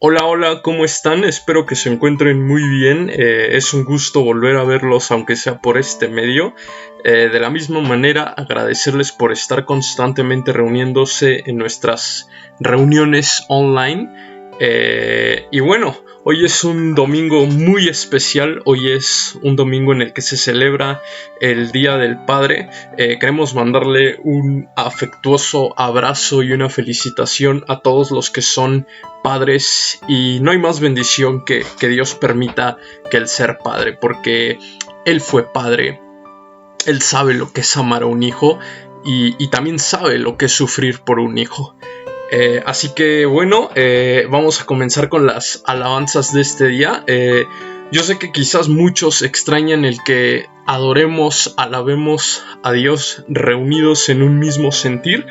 Hola, hola, ¿cómo están? Espero que se encuentren muy bien. Es un gusto volver a verlos, aunque sea por este medio. De la misma manera, agradecerles por estar constantemente reuniéndose en nuestras reuniones online. Y bueno, hoy es un domingo muy especial. Hoy es un domingo en el que se celebra el Día del Padre. Queremos mandarle un afectuoso abrazo y una felicitación a todos los que son padres, y no hay más bendición que Dios permita que el ser padre, porque Él fue padre. Él sabe lo que es amar a un hijo y también sabe lo que es sufrir por un hijo. Así que bueno, vamos a comenzar con las alabanzas de este día. Yo sé que quizás muchos extrañan el que adoremos, alabemos a Dios reunidos en un mismo sentir,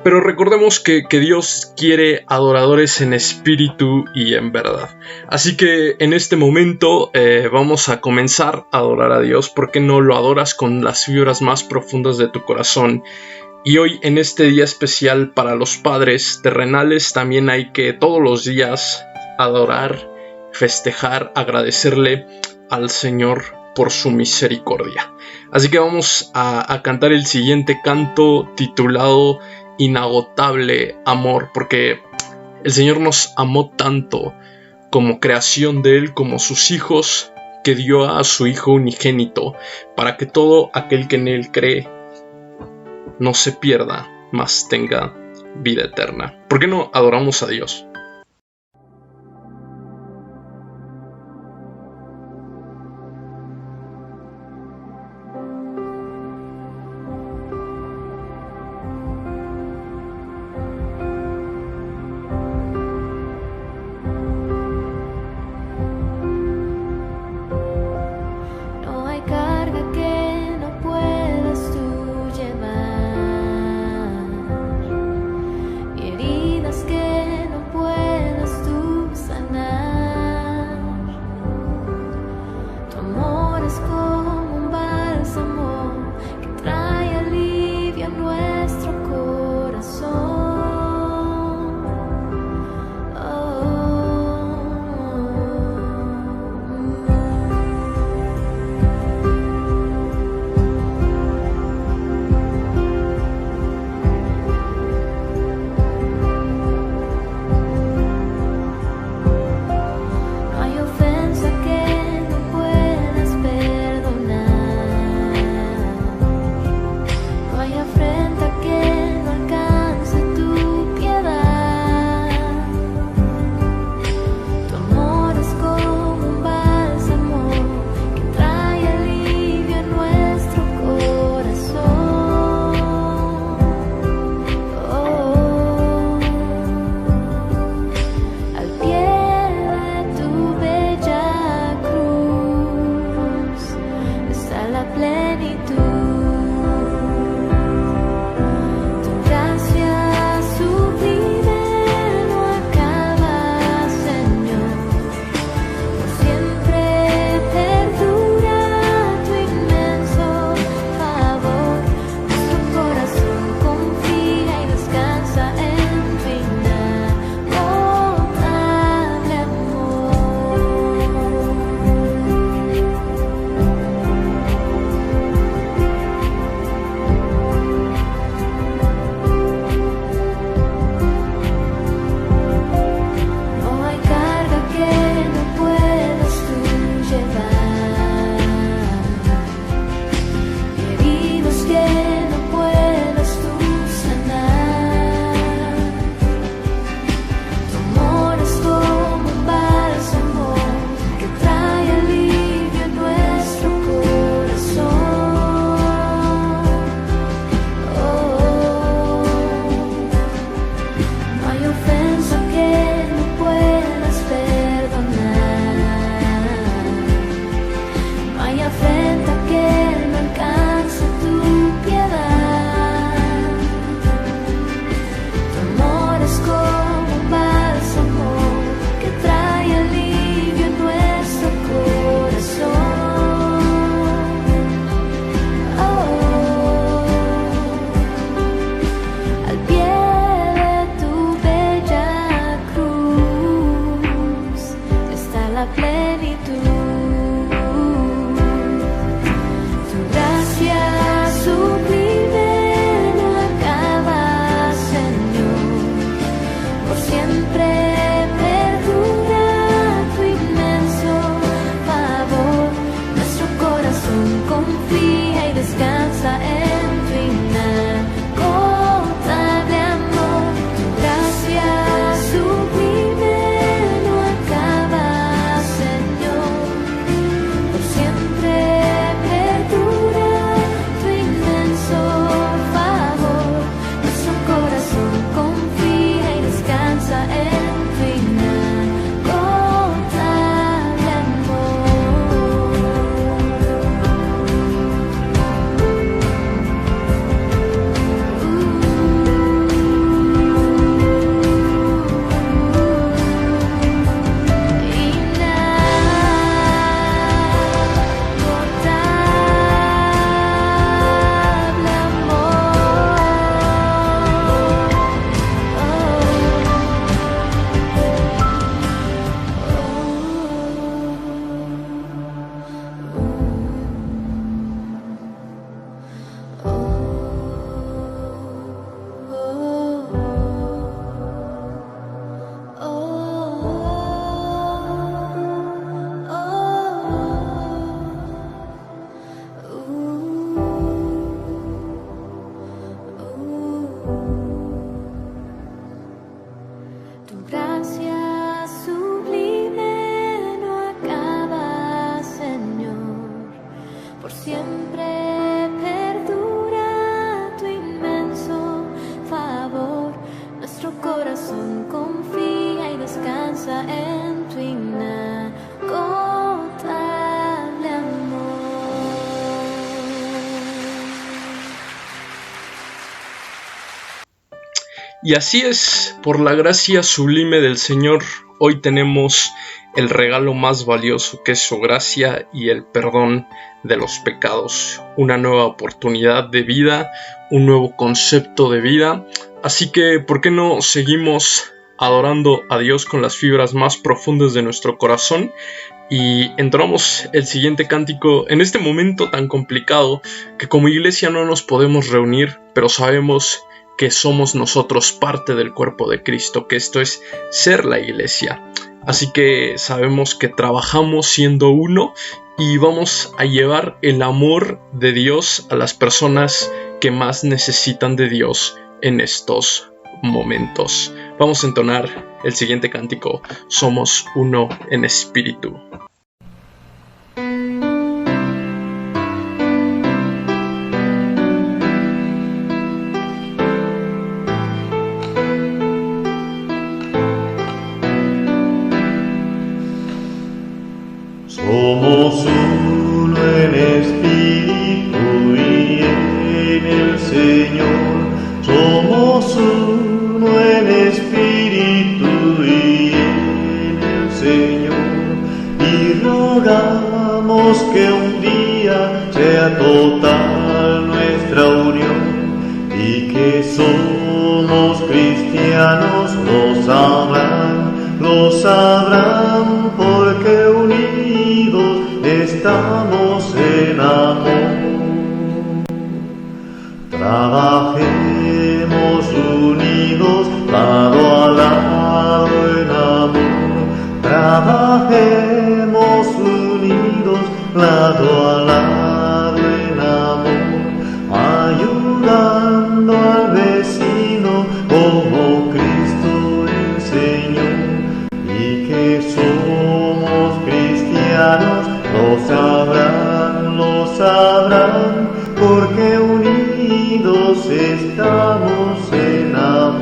pero recordemos que Dios quiere adoradores en espíritu y en verdad. Así que en este momento vamos a comenzar a adorar a Dios. ¿Por qué no lo adoras con las fibras más profundas de tu corazón? Y hoy, en este día especial para los padres terrenales, también hay que todos los días adorar, festejar, agradecerle al Señor por su misericordia. Así que vamos a cantar el siguiente canto titulado Inagotable Amor, porque el Señor nos amó tanto como creación de Él, como sus hijos, que dio a su Hijo unigénito, para que todo aquel que en Él cree no se pierda, mas tenga vida eterna. ¿Por qué no adoramos a Dios? No hay carga que no puedas tú llevar, y heridas que no puedas Y así es, por la gracia sublime del Señor, hoy tenemos el regalo más valioso, que es su gracia y el perdón de los pecados, una nueva oportunidad de vida, un nuevo concepto de vida. Así que, ¿por qué no seguimos adorando a Dios con las fibras más profundas de nuestro corazón? Y entramos el siguiente cántico en este momento tan complicado que como iglesia no nos podemos reunir, pero sabemos que somos nosotros parte del cuerpo de Cristo, que esto es ser la iglesia. Así que sabemos que trabajamos siendo uno y vamos a llevar el amor de Dios a las personas que más necesitan de Dios en estos momentos. Vamos a entonar el siguiente cántico, Somos uno en espíritu. Somos uno en espíritu y en el Señor. Somos uno en espíritu y en el Señor. Y rogamos que un día sea total nuestra unión y que somos cristianos, lo sabrán porque unidos estamos en amor. Trabajemos unidos lado a lado en amor. Trabajemos unidos lado a lado en amor, ayudando al vecino como Cristo enseñó. Y que somos cristianos, lo sabrán, porque unidos estamos en amor.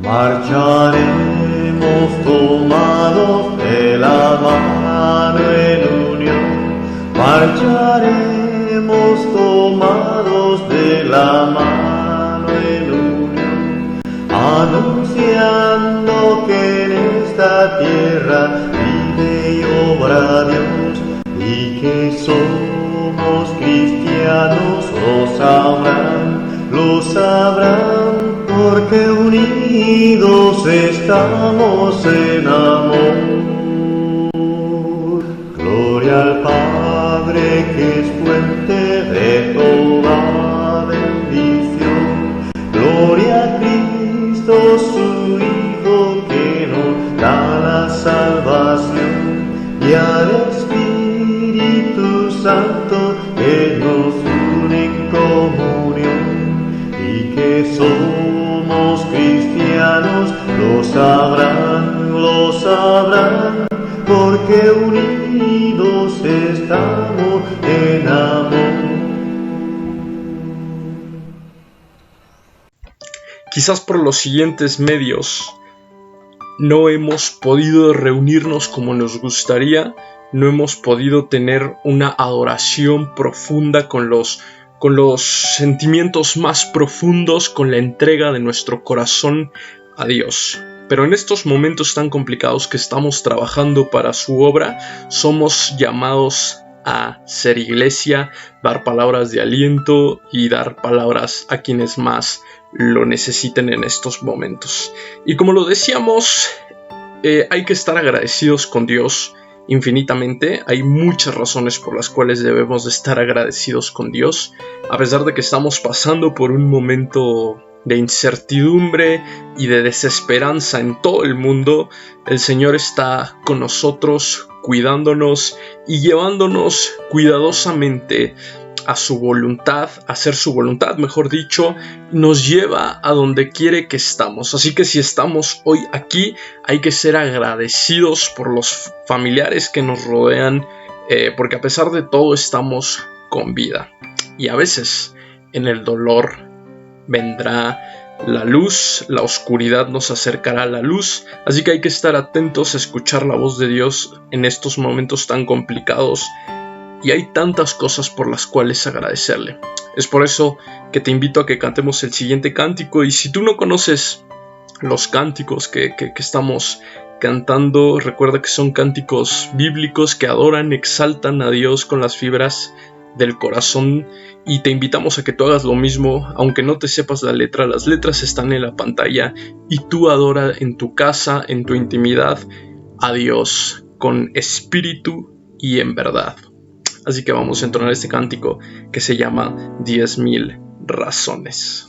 Marcharemos tomados de la mano en unión. Marcharemos tomados de la mano en unión, anunciando que en esta tierra vive y obra Dios, y que somos cristianos, lo sabrán, porque unidos estamos en amor. Gloria al Padre que es fuente de toda bendición. Gloria a Cristo su Hijo que nos da la salvación, y al Espíritu Santo que nos une en comunión. Y que somos cristianos, lo sabrán, porque unidos estamos en amor. Quizás por los siguientes medios no hemos podido reunirnos como nos gustaría, no hemos podido tener una adoración profunda con los sentimientos más profundos, con la entrega de nuestro corazón a Dios. Pero en estos momentos tan complicados que estamos trabajando para su obra, somos llamados a ser iglesia, dar palabras de aliento y dar palabras a quienes más lo necesiten en estos momentos. Y como lo decíamos, hay que estar agradecidos con Dios infinitamente. Hay muchas razones por las cuales debemos de estar agradecidos con Dios, a pesar de que estamos pasando por un momento de incertidumbre y de desesperanza en todo el mundo. El Señor está con nosotros, cuidándonos y llevándonos cuidadosamente a su voluntad, a hacer su voluntad, mejor dicho, nos lleva a donde quiere que estamos. Así que si estamos hoy aquí, hay que ser agradecidos por los familiares que nos rodean, porque a pesar de todo estamos con vida. Y a veces en el dolor vendrá la luz, la oscuridad nos acercará a la luz, así que hay que estar atentos a escuchar la voz de Dios en estos momentos tan complicados y hay tantas cosas por las cuales agradecerle. Es por eso que te invito a que cantemos el siguiente cántico, y si tú no conoces los cánticos que estamos cantando, recuerda que son cánticos bíblicos que adoran, exaltan a Dios con las fibras del corazón, y te invitamos a que tú hagas lo mismo, aunque no te sepas la letra. Las letras están en la pantalla y tú adora en tu casa, en tu intimidad, a Dios con espíritu y en verdad. Así que vamos a entonar este cántico que se llama 10,000 razones.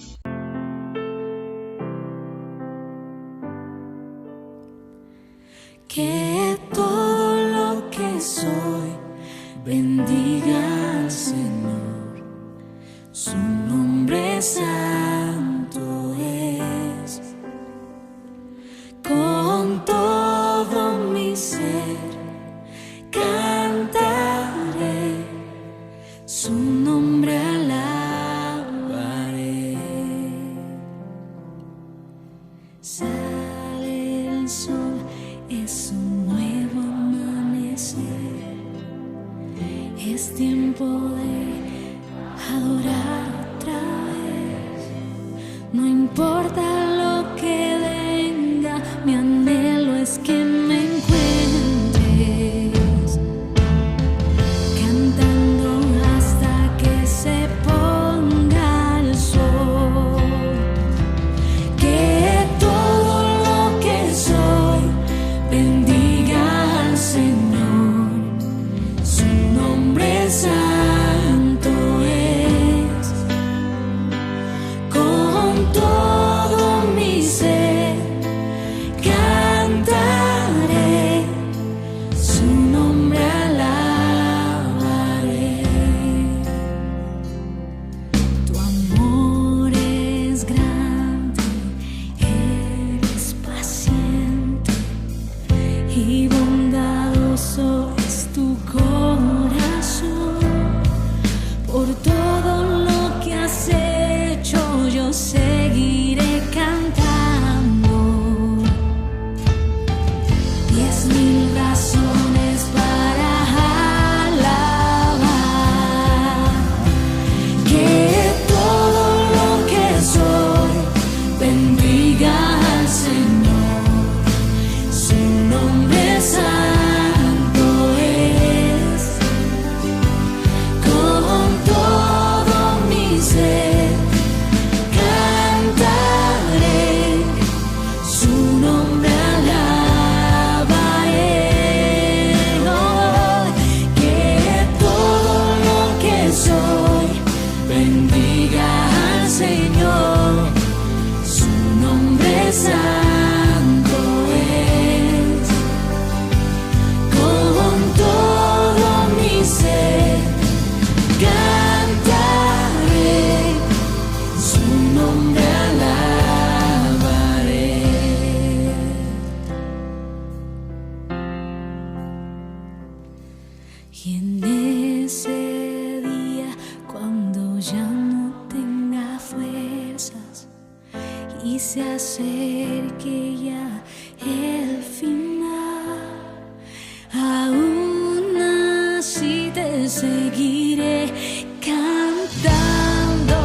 Que todo lo que soy bendiga al Señor, su nombre santo es. Con todo mi ser cantaré, su nombre alabaré. Sale el sol, es un nuevo amanecer, es tiempo de adorar otra vez. No importa lo que venga, mi anhelo es que me encuentres cantando hasta que se ponga el sol. Que todo lo que soy bendiga al Señor, su nombre santo es. Con todo mi ser cantaré, su nombre alabaré. Tu amor es grande, eres paciente y bondadoso es tu corazón. Por todo lo que has hecho yo seguiré cantando. 10,000 razones para alabar. Que todo lo que soy bendiga al Señor, su nombre santo es. Con todo mi ser cantaré, su nombre alabaré. Oh, que todo lo que soy bendiga al Señor, su nombre santo es. Con todo mi ser cantaré, su nombre alabaré. Y en ese día, cuando ya no tenga fuerzas y se acerque ya el final, aún así te seguiré cantando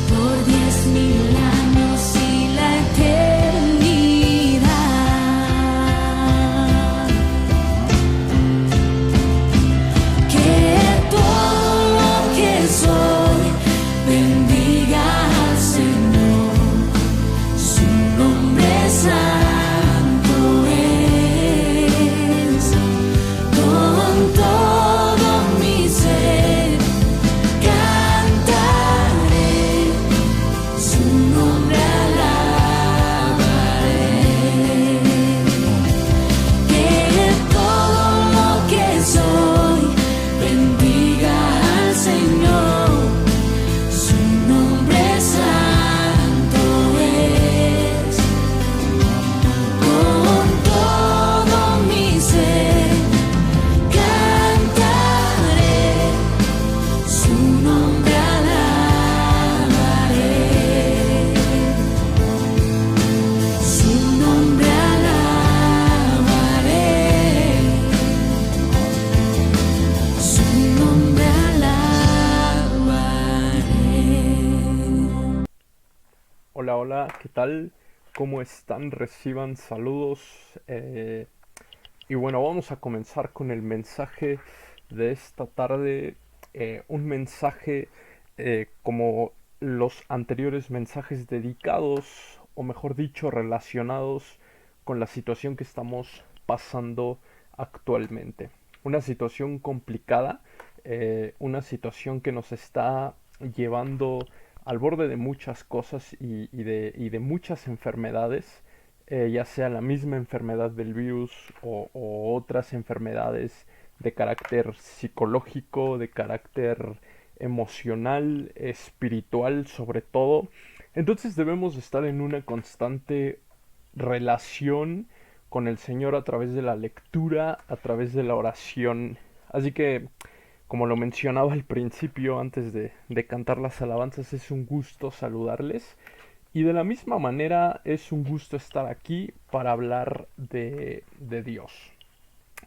por 10,000 años y la eternidad. Que todo lo que soy bendiga al Señor, hola, ¿qué tal? ¿Cómo están? Reciban saludos. Y bueno, vamos a comenzar con el mensaje de esta tarde. Un mensaje como los anteriores mensajes dedicados, o mejor dicho, relacionados con la situación que estamos pasando actualmente. Una situación complicada, una situación que nos está llevando al borde de muchas cosas y de muchas enfermedades, ya sea la misma enfermedad del virus o otras enfermedades de carácter psicológico, de carácter emocional, espiritual sobre todo. Entonces debemos estar en una constante relación con el Señor a través de la lectura, a través de la oración. Así que, como lo mencionaba al principio, antes de cantar las alabanzas, es un gusto saludarles. Y de la misma manera es un gusto estar aquí para hablar de Dios.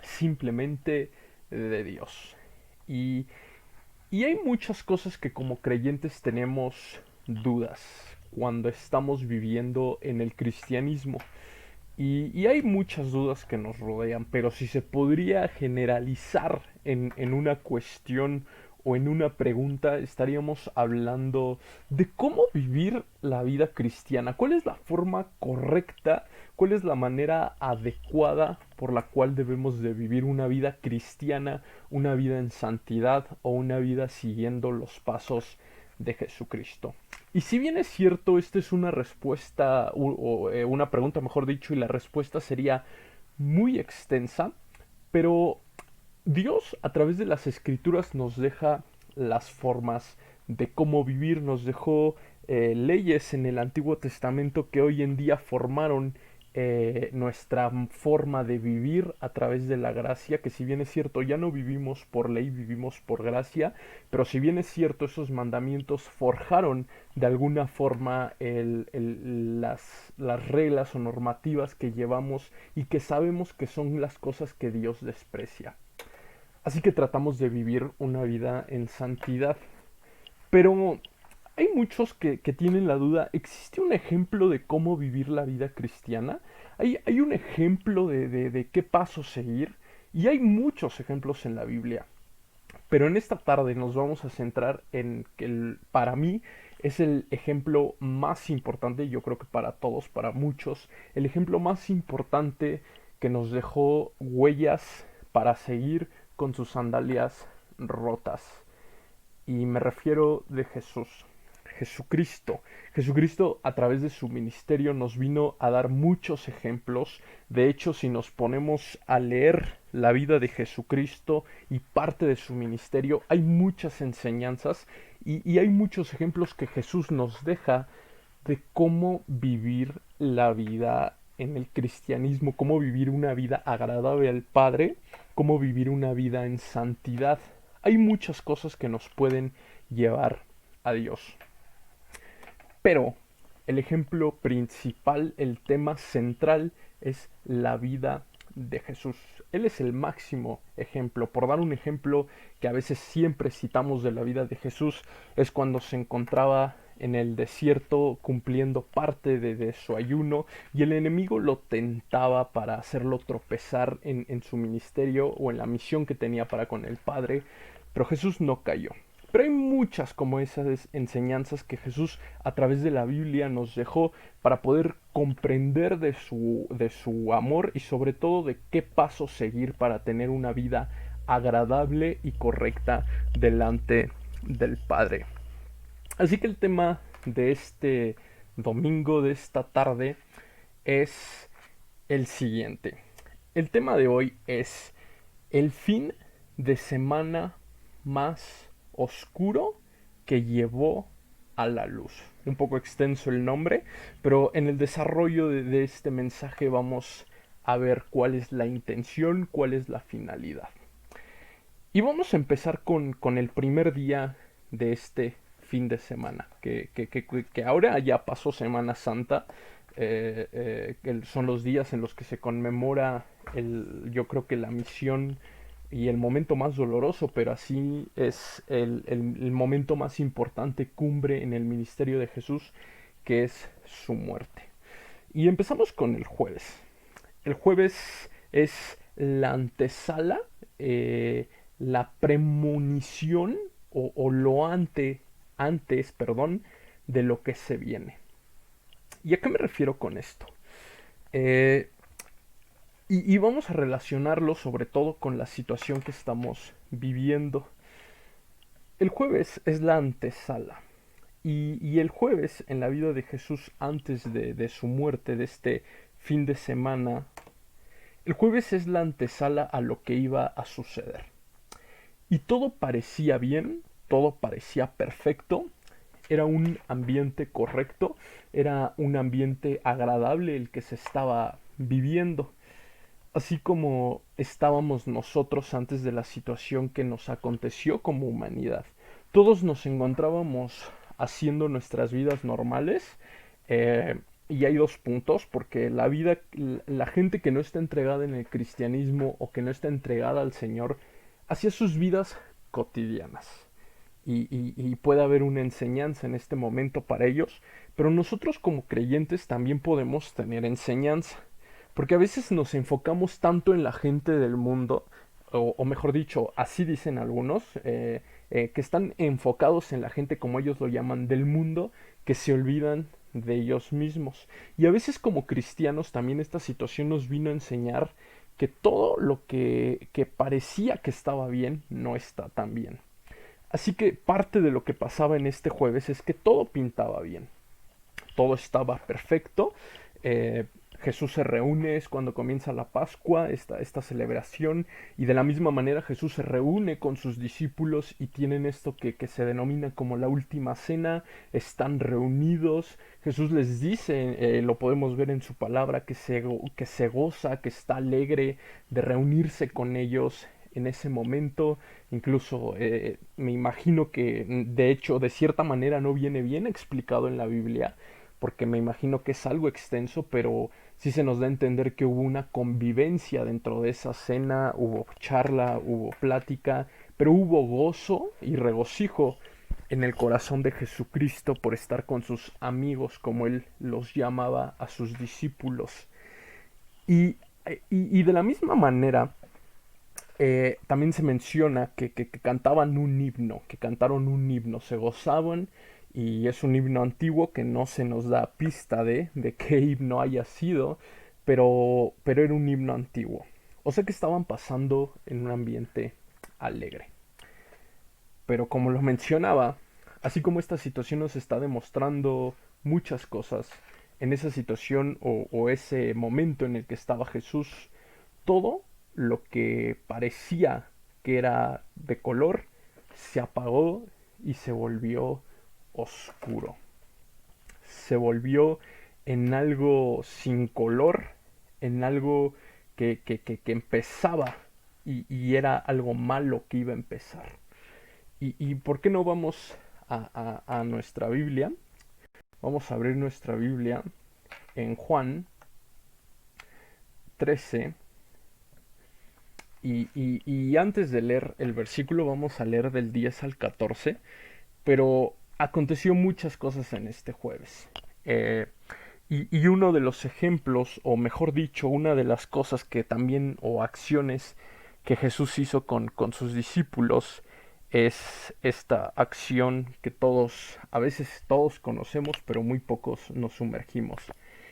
Simplemente de Dios. Y, y hay muchas cosas que como creyentes tenemos dudas cuando estamos viviendo en el cristianismo. Y hay muchas dudas que nos rodean, pero si se podría generalizar en una cuestión o en una pregunta, estaríamos hablando de cómo vivir la vida cristiana. ¿Cuál es la forma correcta? ¿Cuál es la manera adecuada por la cual debemos de vivir una vida cristiana, una vida en santidad o una vida siguiendo los pasos de Jesucristo? Y si bien es cierto, esta es una respuesta, una pregunta mejor dicho, y la respuesta sería muy extensa, pero Dios a través de las escrituras nos deja las formas de cómo vivir, nos dejó leyes en el Antiguo Testamento que hoy en día formaron nuestra forma de vivir a través de la gracia, que si bien es cierto ya no vivimos por ley, vivimos por gracia, pero si bien es cierto esos mandamientos forjaron de alguna forma las reglas o normativas que llevamos y que sabemos que son las cosas que Dios desprecia. Así que tratamos de vivir una vida en santidad. Pero hay muchos que tienen la duda, ¿existe un ejemplo de cómo vivir la vida cristiana? ¿Hay un ejemplo de qué paso seguir? Y hay muchos ejemplos en la Biblia. Pero en esta tarde nos vamos a centrar en que para mí es el ejemplo más importante, yo creo que para todos, para muchos, el ejemplo más importante que nos dejó huellas para seguir con sus sandalias rotas. Y me refiero de Jesús. Jesucristo. Jesucristo a través de su ministerio nos vino a dar muchos ejemplos. De hecho, si nos ponemos a leer la vida de Jesucristo y parte de su ministerio, hay muchas enseñanzas y hay muchos ejemplos que Jesús nos deja de cómo vivir la vida en el cristianismo, cómo vivir una vida agradable al Padre, cómo vivir una vida en santidad. Hay muchas cosas que nos pueden llevar a Dios. Pero el ejemplo principal, el tema central es la vida de Jesús. Él es el máximo ejemplo. Por dar un ejemplo que a veces siempre citamos de la vida de Jesús, es cuando se encontraba en el desierto cumpliendo parte de su ayuno y el enemigo lo tentaba para hacerlo tropezar en su ministerio o en la misión que tenía para con el Padre, pero Jesús no cayó. Pero hay muchas como esas enseñanzas que Jesús a través de la Biblia nos dejó para poder comprender de su amor y sobre todo de qué paso seguir para tener una vida agradable y correcta delante del Padre. Así que el tema de este domingo, de esta tarde, es el siguiente. El tema de hoy es el fin de semana más oscuro que llevó a la luz. Un poco extenso el nombre, pero en el desarrollo de este mensaje vamos a ver cuál es la intención, cuál es la finalidad. Y vamos a empezar con el primer día de este fin de semana, que ahora ya pasó Semana Santa. Son los días en los que se conmemora yo creo que la misión y el momento más doloroso, pero así es el momento más importante, cumbre en el ministerio de Jesús, que es su muerte. Y empezamos con el jueves. El jueves es la antesala, la premonición o lo antes, perdón, de lo que se viene. ¿Y a qué me refiero con esto? Eh, y vamos a relacionarlo sobre todo con la situación que estamos viviendo. El jueves es la antesala. Y el jueves, en la vida de Jesús antes de su muerte, de este fin de semana, el jueves es la antesala a lo que iba a suceder. Y todo parecía bien, todo parecía perfecto, era un ambiente correcto, era un ambiente agradable el que se estaba viviendo. Así como estábamos nosotros antes de la situación que nos aconteció como humanidad. Todos nos encontrábamos haciendo nuestras vidas normales. Y hay dos puntos, porque la gente que no está entregada en el cristianismo o que no está entregada al Señor, hacía sus vidas cotidianas. Y puede haber una enseñanza en este momento para ellos, pero nosotros como creyentes también podemos tener enseñanza. Porque a veces nos enfocamos tanto en la gente del mundo, o mejor dicho, así dicen algunos, que están enfocados en la gente como ellos lo llaman del mundo, que se olvidan de ellos mismos. Y a veces como cristianos también esta situación nos vino a enseñar que todo lo que parecía que estaba bien no está tan bien. Así que parte de lo que pasaba en este jueves es que todo pintaba bien, todo estaba perfecto. Jesús se reúne, es cuando comienza la Pascua, esta celebración, y de la misma manera Jesús se reúne con sus discípulos y tienen esto que se denomina como la última cena, están reunidos, Jesús les dice, lo podemos ver en su palabra, que se goza, que está alegre de reunirse con ellos en ese momento. Incluso me imagino que de hecho de cierta manera no viene bien explicado en la Biblia, porque me imagino que es algo extenso, pero sí se nos da a entender que hubo una convivencia dentro de esa cena, hubo charla, hubo plática, pero hubo gozo y regocijo en el corazón de Jesucristo por estar con sus amigos, como él los llamaba a sus discípulos. Y de la misma manera, también se menciona que cantaban un himno, que cantaron un himno, se gozaban, y es un himno antiguo que no se nos da pista de qué himno haya sido, pero era un himno antiguo. O sea que estaban pasando en un ambiente alegre. Pero como lo mencionaba, así como esta situación nos está demostrando muchas cosas, en esa situación o ese momento en el que estaba Jesús, todo lo que parecía que era de color se apagó y se volvió oscuro. Se volvió en algo sin color, en algo que empezaba y era algo malo que iba a empezar. ¿Y por qué no vamos a nuestra Biblia? Vamos a abrir nuestra Biblia en Juan 13. Y antes de leer el versículo vamos a leer del 10 al 14. Pero aconteció muchas cosas en este jueves. Y uno de los ejemplos, o mejor dicho, una de las cosas que también, o acciones que Jesús hizo con sus discípulos, es esta acción que todos, a veces todos conocemos, pero muy pocos nos sumergimos.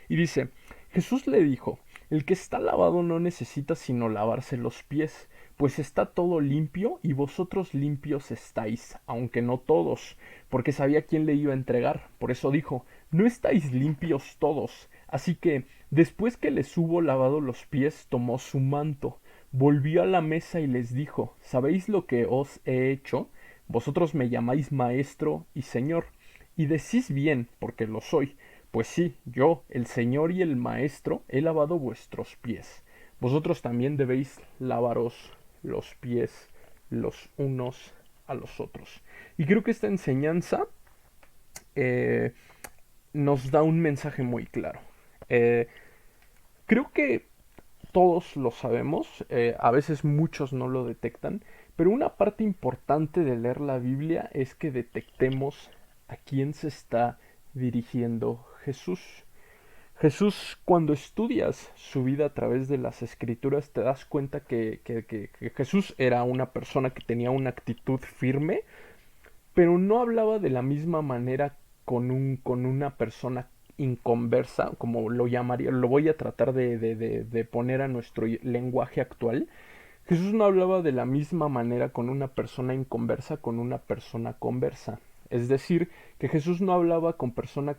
Y dice, Jesús le dijo, el que está lavado no necesita sino lavarse los pies, pues está todo limpio y vosotros limpios estáis, aunque no todos, porque sabía quién le iba a entregar. Por eso dijo, no estáis limpios todos. Así que, después que les hubo lavado los pies, tomó su manto, volvió a la mesa y les dijo, ¿sabéis lo que os he hecho? Vosotros me llamáis maestro y señor, y decís bien, porque lo soy. Pues sí, yo, el Señor y el Maestro, he lavado vuestros pies. Vosotros también debéis lavaros los pies los unos a los otros. Y creo que esta enseñanza nos da un mensaje muy claro. Creo que todos lo sabemos, a veces muchos no lo detectan, pero una parte importante de leer la Biblia es que detectemos a quién se está dirigiendo Jesús. Jesús, cuando estudias su vida a través de las escrituras, te das cuenta que Jesús era una persona que tenía una actitud firme, pero no hablaba de la misma manera con una persona inconversa, como lo llamaría, lo voy a tratar de poner a nuestro lenguaje actual. Jesús no hablaba de la misma manera con una persona inconversa con una persona conversa. Es decir, que Jesús no hablaba con persona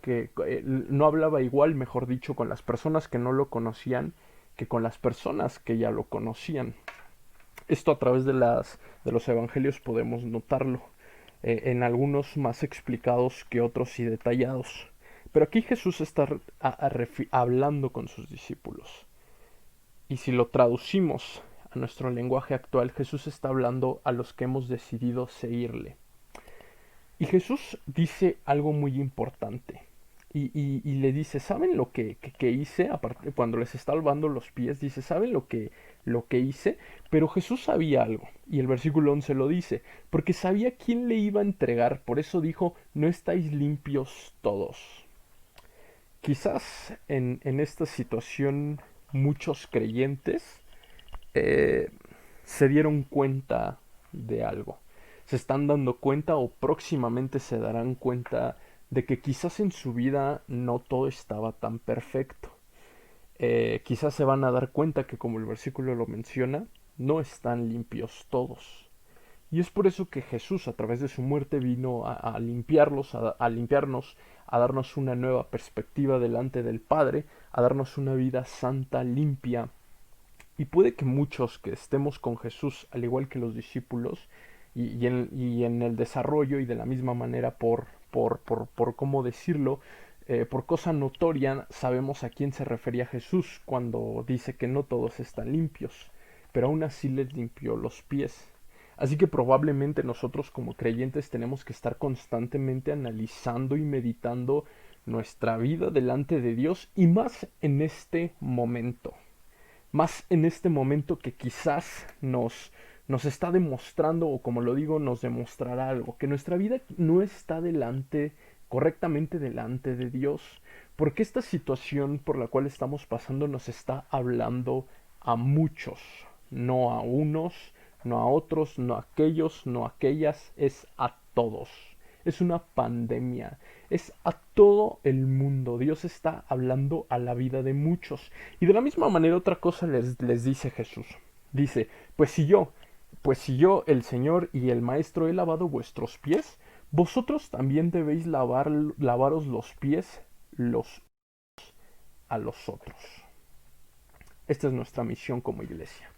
no hablaba igual, mejor dicho, con las personas que no lo conocían que con las personas que ya lo conocían. Esto a través de los evangelios podemos notarlo, en algunos más explicados que otros y detallados. Pero aquí Jesús está hablando con sus discípulos. Y si lo traducimos a nuestro lenguaje actual, Jesús está hablando a los que hemos decidido seguirle. Y Jesús dice algo muy importante. Y le dice, ¿saben lo que hice? Aparte, cuando les está lavando los pies, dice, ¿saben lo que hice? Pero Jesús sabía algo. Y el versículo 11 lo dice, porque sabía quién le iba a entregar. Por eso dijo, no estáis limpios todos. Quizás en esta situación muchos creyentes se dieron cuenta de algo. Se están dando cuenta o próximamente se darán cuenta de que quizás en su vida no todo estaba tan perfecto. Quizás se van a dar cuenta que, como el versículo lo menciona, no están limpios todos. Y es por eso que Jesús, a través de su muerte, vino a limpiarlos, a limpiarnos, a darnos una nueva perspectiva delante del Padre, a darnos una vida santa, limpia. Y puede que muchos que estemos con Jesús, al igual que los discípulos, y en el desarrollo y de la misma manera por cómo decirlo, por cosa notoria, sabemos a quién se refería Jesús cuando dice que no todos están limpios, pero aún así les limpió los pies. Así que probablemente nosotros como creyentes tenemos que estar constantemente analizando y meditando nuestra vida delante de Dios, y más en este momento. Más en este momento que quizás nos está demostrando, o como lo digo, nos demostrará algo, que nuestra vida no está correctamente delante de Dios, porque esta situación por la cual estamos pasando nos está hablando a muchos, no a unos, no a otros, no a aquellos, no a aquellas, es a todos. Es una pandemia, es a todo el mundo. Dios está hablando a la vida de muchos. Y de la misma manera otra cosa les dice Jesús. Dice, pues si yo, el Señor y el Maestro, he lavado vuestros pies, vosotros también debéis lavaros los pies los a los otros. Esta es nuestra misión como iglesia.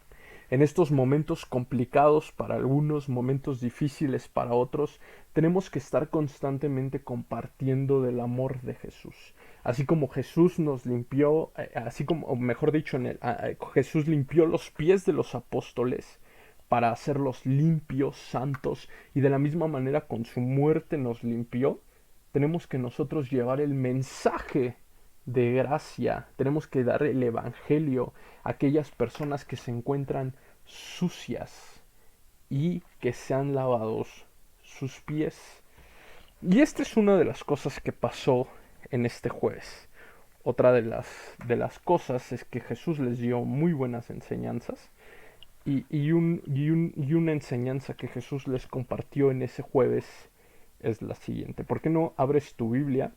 En estos momentos complicados para algunos, momentos difíciles para otros, tenemos que estar constantemente compartiendo del amor de Jesús. Así como Jesús nos limpió, así como, o mejor dicho, Jesús limpió los pies de los apóstoles para hacerlos limpios, santos, y de la misma manera con su muerte nos limpió, tenemos que nosotros llevar el mensaje de gracia, tenemos que dar el evangelio a aquellas personas que se encuentran sucias y que se han lavado sus pies. Y esta es una de las cosas que pasó en este jueves. Otra de las cosas es que Jesús les dio muy buenas enseñanzas, y una enseñanza que Jesús les compartió en ese jueves es la siguiente. ¿Por qué no abres tu Biblia?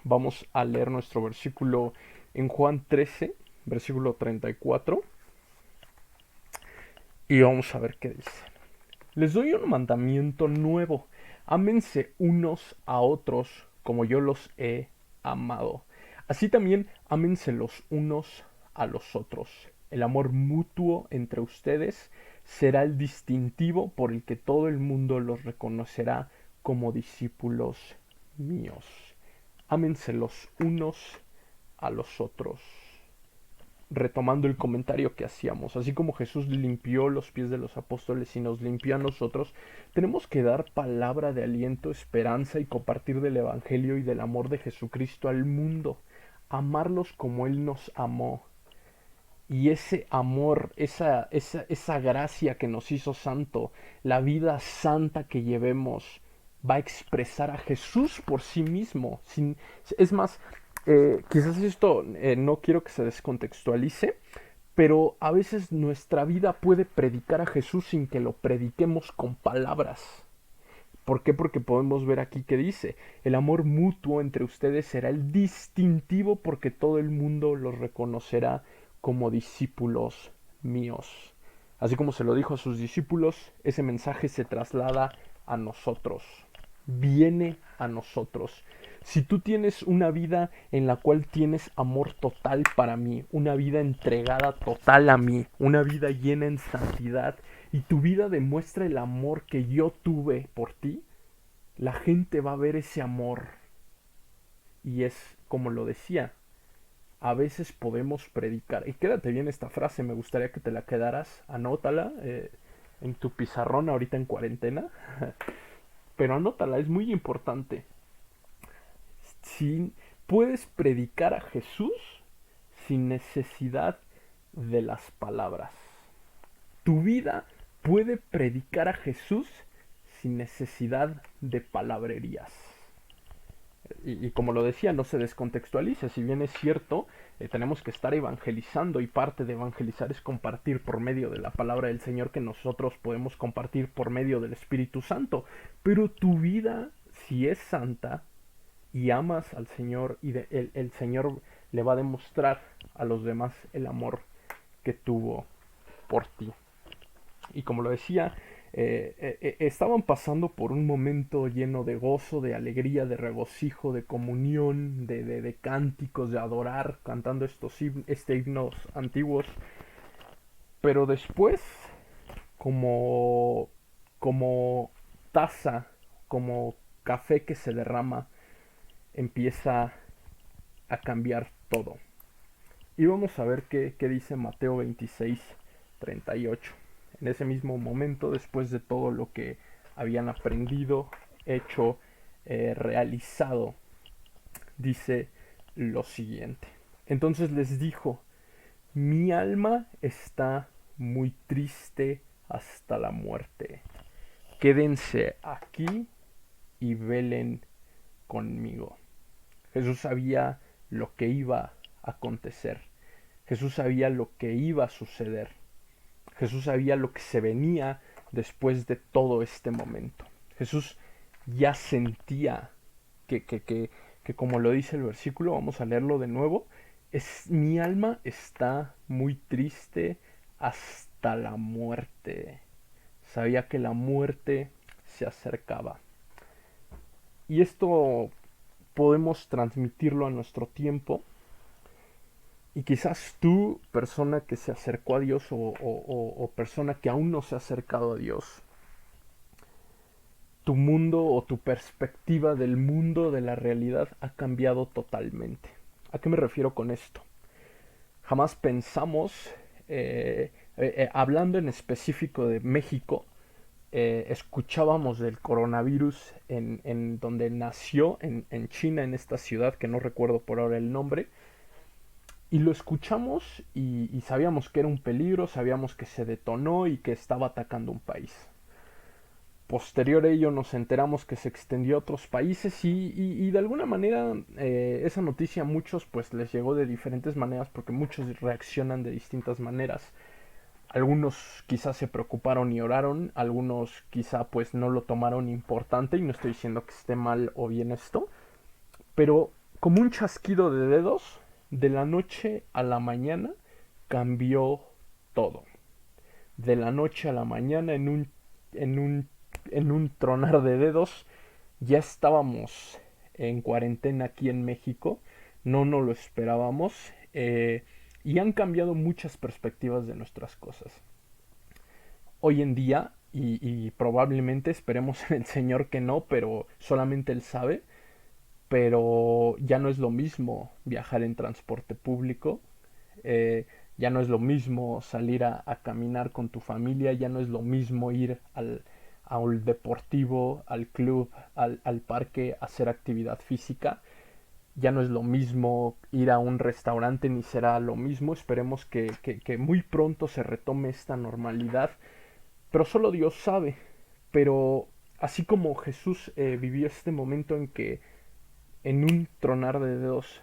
Vamos a leer nuestro versículo en Juan 13, versículo 34. Y vamos a ver qué dice. Les doy un mandamiento nuevo. Ámense unos a otros como yo los he amado. Así también ámense los unos a los otros. El amor mutuo entre ustedes será el distintivo por el que todo el mundo los reconocerá como discípulos míos. Ámense los unos a los otros. Retomando el comentario que hacíamos, así como Jesús limpió los pies de los apóstoles y nos limpió a nosotros, tenemos que dar palabra de aliento, esperanza y compartir del evangelio y del amor de Jesucristo al mundo. Amarlos como Él nos amó. Y ese amor, esa gracia que nos hizo santo, la vida santa que llevemos, va a expresar a Jesús por sí mismo. Es más, quizás esto no quiero que se descontextualice, pero a veces nuestra vida puede predicar a Jesús sin que lo prediquemos con palabras. ¿Por qué? Porque podemos ver aquí que dice, el amor mutuo entre ustedes será el distintivo porque todo el mundo los reconocerá como discípulos míos. Así como se lo dijo a sus discípulos, ese mensaje se traslada a nosotros, viene a nosotros. Si tú tienes una vida en la cual tienes amor total para mí, una vida entregada total a mí, una vida llena en santidad, y tu vida demuestra el amor que yo tuve por ti, la gente va a ver ese amor. Y es como lo decía, a veces podemos predicar. Y quédate bien esta frase, me gustaría que te la quedaras, anótala en tu pizarrón ahorita en cuarentena. Pero anótala, es muy importante. Si puedes predicar a Jesús sin necesidad de las palabras. Tu vida puede predicar a Jesús sin necesidad de palabrerías. Y como lo decía, no se descontextualice. Si bien es cierto, tenemos que estar evangelizando, y parte de evangelizar es compartir por medio de la palabra del Señor que nosotros podemos compartir por medio del Espíritu Santo. Pero tu vida, si es santa y amas al Señor, y el Señor le va a demostrar a los demás el amor que tuvo por ti. Y como lo decía, estaban pasando por un momento lleno de gozo, de alegría, de regocijo, de comunión, de cánticos, de adorar, cantando himnos antiguos. Pero después, como taza, como café que se derrama, empieza a cambiar todo. Y vamos a ver qué dice Mateo 26:38. En ese mismo momento, después de todo lo que habían aprendido, hecho, realizado, dice lo siguiente. Entonces les dijo, mi alma está muy triste hasta la muerte. Quédense aquí y velen conmigo. Jesús sabía lo que iba a acontecer. Jesús sabía lo que iba a suceder. Jesús sabía lo que se venía después de todo este momento. Jesús ya sentía que como lo dice el versículo, vamos a leerlo de nuevo, mi alma está muy triste hasta la muerte. Sabía que la muerte se acercaba. Y esto podemos transmitirlo a nuestro tiempo. Y quizás tú, persona que se acercó a Dios o persona que aún no se ha acercado a Dios, tu mundo o tu perspectiva del mundo, de la realidad, ha cambiado totalmente. ¿A qué me refiero con esto? Jamás pensamos, hablando en específico de México, escuchábamos del coronavirus en donde nació, en China, en esta ciudad que no recuerdo por ahora el nombre. Y lo escuchamos y sabíamos que era un peligro, sabíamos que se detonó y que estaba atacando un país. Posterior a ello nos enteramos que se extendió a otros países y de alguna manera esa noticia a muchos pues les llegó de diferentes maneras porque muchos reaccionan de distintas maneras. Algunos quizás se preocuparon y oraron, algunos quizá pues no lo tomaron importante, y no estoy diciendo que esté mal o bien esto, pero como un chasquido de dedos, de la noche a la mañana cambió todo. De la noche a la mañana, en un tronar de dedos, ya estábamos en cuarentena aquí en México. No nos lo esperábamos. Y han cambiado muchas perspectivas de nuestras cosas. Hoy en día, y probablemente esperemos en el Señor que no, pero solamente Él sabe, pero ya no es lo mismo viajar en transporte público, ya no es lo mismo salir a caminar con tu familia, ya no es lo mismo ir al deportivo, al club, al parque a hacer actividad física, ya no es lo mismo ir a un restaurante, ni será lo mismo. Esperemos que muy pronto se retome esta normalidad, pero solo Dios sabe. Pero así como Jesús vivió este momento en que en un tronar de dedos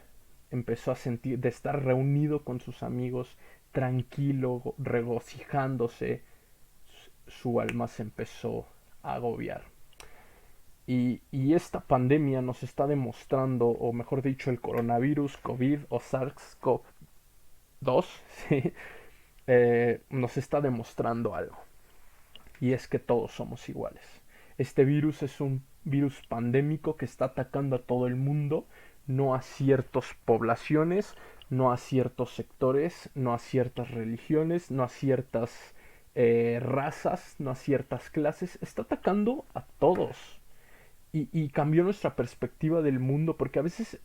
empezó a sentir de estar reunido con sus amigos, tranquilo, regocijándose, su alma se empezó a agobiar. Y esta pandemia nos está demostrando, o mejor dicho, el coronavirus, COVID o SARS-CoV-2, ¿sí? Nos está demostrando algo. Y es que todos somos iguales. Este virus es un virus pandémico que está atacando a todo el mundo, no a ciertas poblaciones, no a ciertos sectores, no a ciertas religiones, no a ciertas razas, no a ciertas clases. Está atacando a todos. Y cambió nuestra perspectiva del mundo porque a veces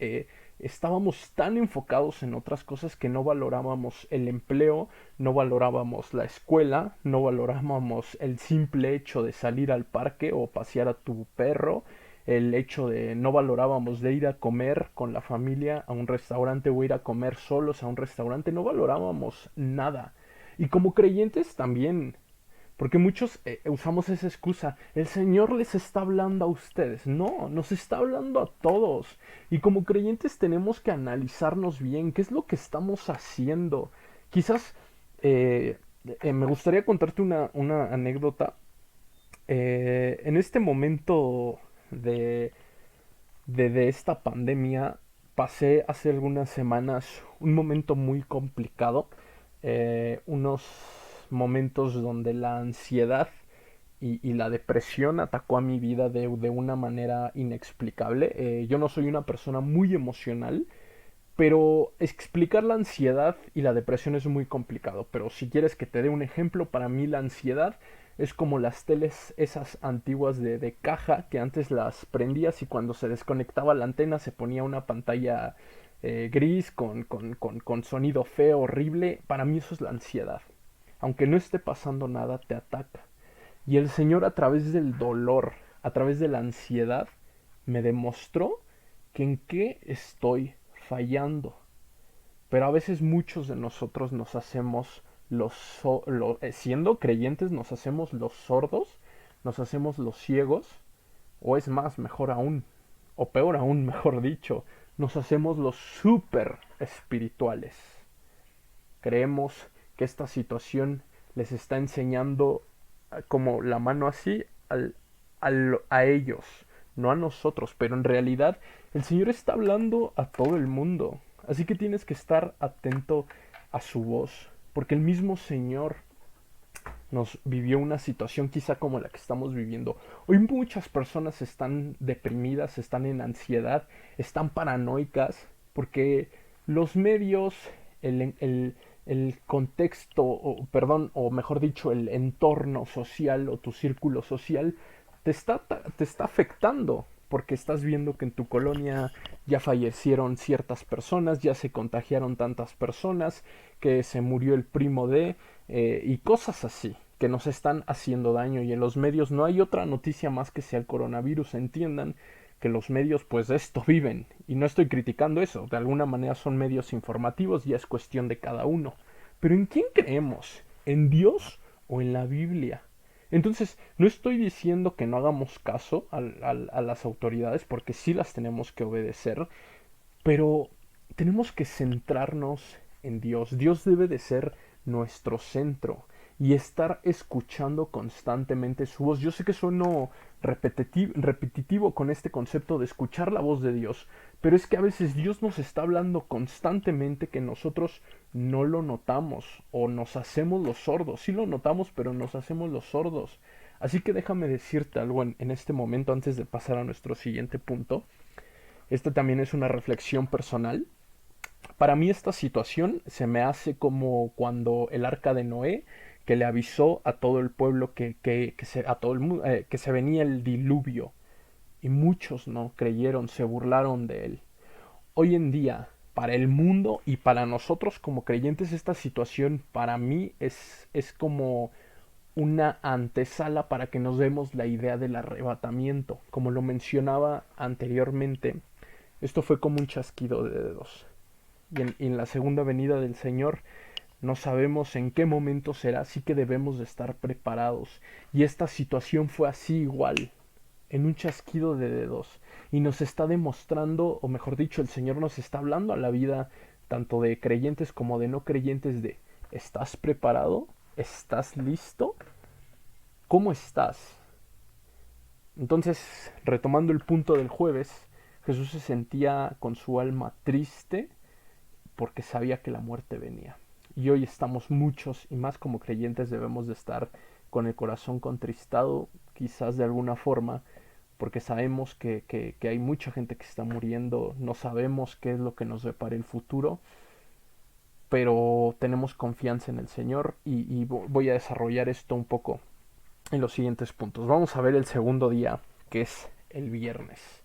estábamos tan enfocados en otras cosas que no valorábamos el empleo, no valorábamos la escuela, no valorábamos el simple hecho de salir al parque o pasear a tu perro, el hecho de no valorábamos de ir a comer con la familia a un restaurante o ir a comer solos a un restaurante, no valorábamos nada. Y como creyentes también, porque muchos usamos esa excusa. El Señor les está hablando a ustedes. No, nos está hablando a todos. Y como creyentes tenemos que analizarnos bien. ¿Qué es lo que estamos haciendo? Quizás me gustaría contarte una anécdota. En este momento de esta pandemia pasé hace algunas semanas un momento muy complicado. Unos momentos donde la ansiedad y la depresión atacó a mi vida de una manera inexplicable. Yo no soy una persona muy emocional, pero explicar la ansiedad y la depresión es muy complicado. Pero si quieres que te dé un ejemplo, para mí la ansiedad es como las teles esas antiguas de caja que antes las prendías y cuando se desconectaba la antena se ponía una pantalla gris con sonido feo, horrible. Para mí eso es la ansiedad. Aunque no esté pasando nada, te ataca. Y el Señor a través del dolor, a través de la ansiedad, me demostró que en qué estoy fallando. Pero a veces muchos de nosotros nos hacemos siendo creyentes, nos hacemos los sordos, nos hacemos los ciegos, o es más, mejor aún, o peor aún, mejor dicho, nos hacemos los super espirituales. Creemos que esta situación les está enseñando como la mano así a ellos, no a nosotros, pero en realidad el Señor está hablando a todo el mundo, así que tienes que estar atento a su voz, porque el mismo Señor nos vivió una situación quizá como la que estamos viviendo. Hoy muchas personas están deprimidas, están en ansiedad, están paranoicas, porque los medios, el contexto, o mejor dicho, el entorno social o tu círculo social te está afectando porque estás viendo que en tu colonia ya fallecieron ciertas personas, ya se contagiaron tantas personas, que se murió el primo y cosas así que nos están haciendo daño y en los medios no hay otra noticia más que sea el coronavirus. Entiendan que los medios pues de esto viven y no estoy criticando eso, de alguna manera son medios informativos, ya es cuestión de cada uno. Pero ¿en quién creemos? ¿En Dios o en la Biblia? Entonces, no estoy diciendo que no hagamos caso a las autoridades, porque sí las tenemos que obedecer, pero tenemos que centrarnos en Dios. Dios debe de ser nuestro centro y estar escuchando constantemente su voz. Yo sé que sueno repetitivo con este concepto de escuchar la voz de Dios, pero es que a veces Dios nos está hablando constantemente que nosotros no lo notamos o nos hacemos los sordos. Sí lo notamos, pero nos hacemos los sordos. Así que déjame decirte algo en este momento antes de pasar a nuestro siguiente punto. Esta también es una reflexión personal. Para mí esta situación se me hace como cuando el arca de Noé, que le avisó a todo el pueblo a todo el mundo, que se venía el diluvio. Y muchos no creyeron, se burlaron de él. Hoy en día, para el mundo y para nosotros como creyentes, esta situación para mí es como una antesala para que nos demos la idea del arrebatamiento. Como lo mencionaba anteriormente, esto fue como un chasquido de dedos. Y en la segunda venida del Señor no sabemos en qué momento será, así que debemos de estar preparados. Y esta situación fue así igual. en un chasquido de dedos. Y nos está demostrando, o mejor dicho, el Señor nos está hablando a la vida, tanto de creyentes como de no creyentes, de ¿estás preparado? ¿Estás listo? ¿Cómo estás? Entonces, retomando el punto del jueves, Jesús se sentía con su alma triste porque sabía que la muerte venía. Y hoy estamos muchos, y más como creyentes debemos de estar con el corazón contristado, quizás de alguna forma, porque sabemos que hay mucha gente que está muriendo, no sabemos qué es lo que nos depara el futuro, pero tenemos confianza en el Señor y voy a desarrollar esto un poco en los siguientes puntos. Vamos a ver el segundo día, que es el viernes.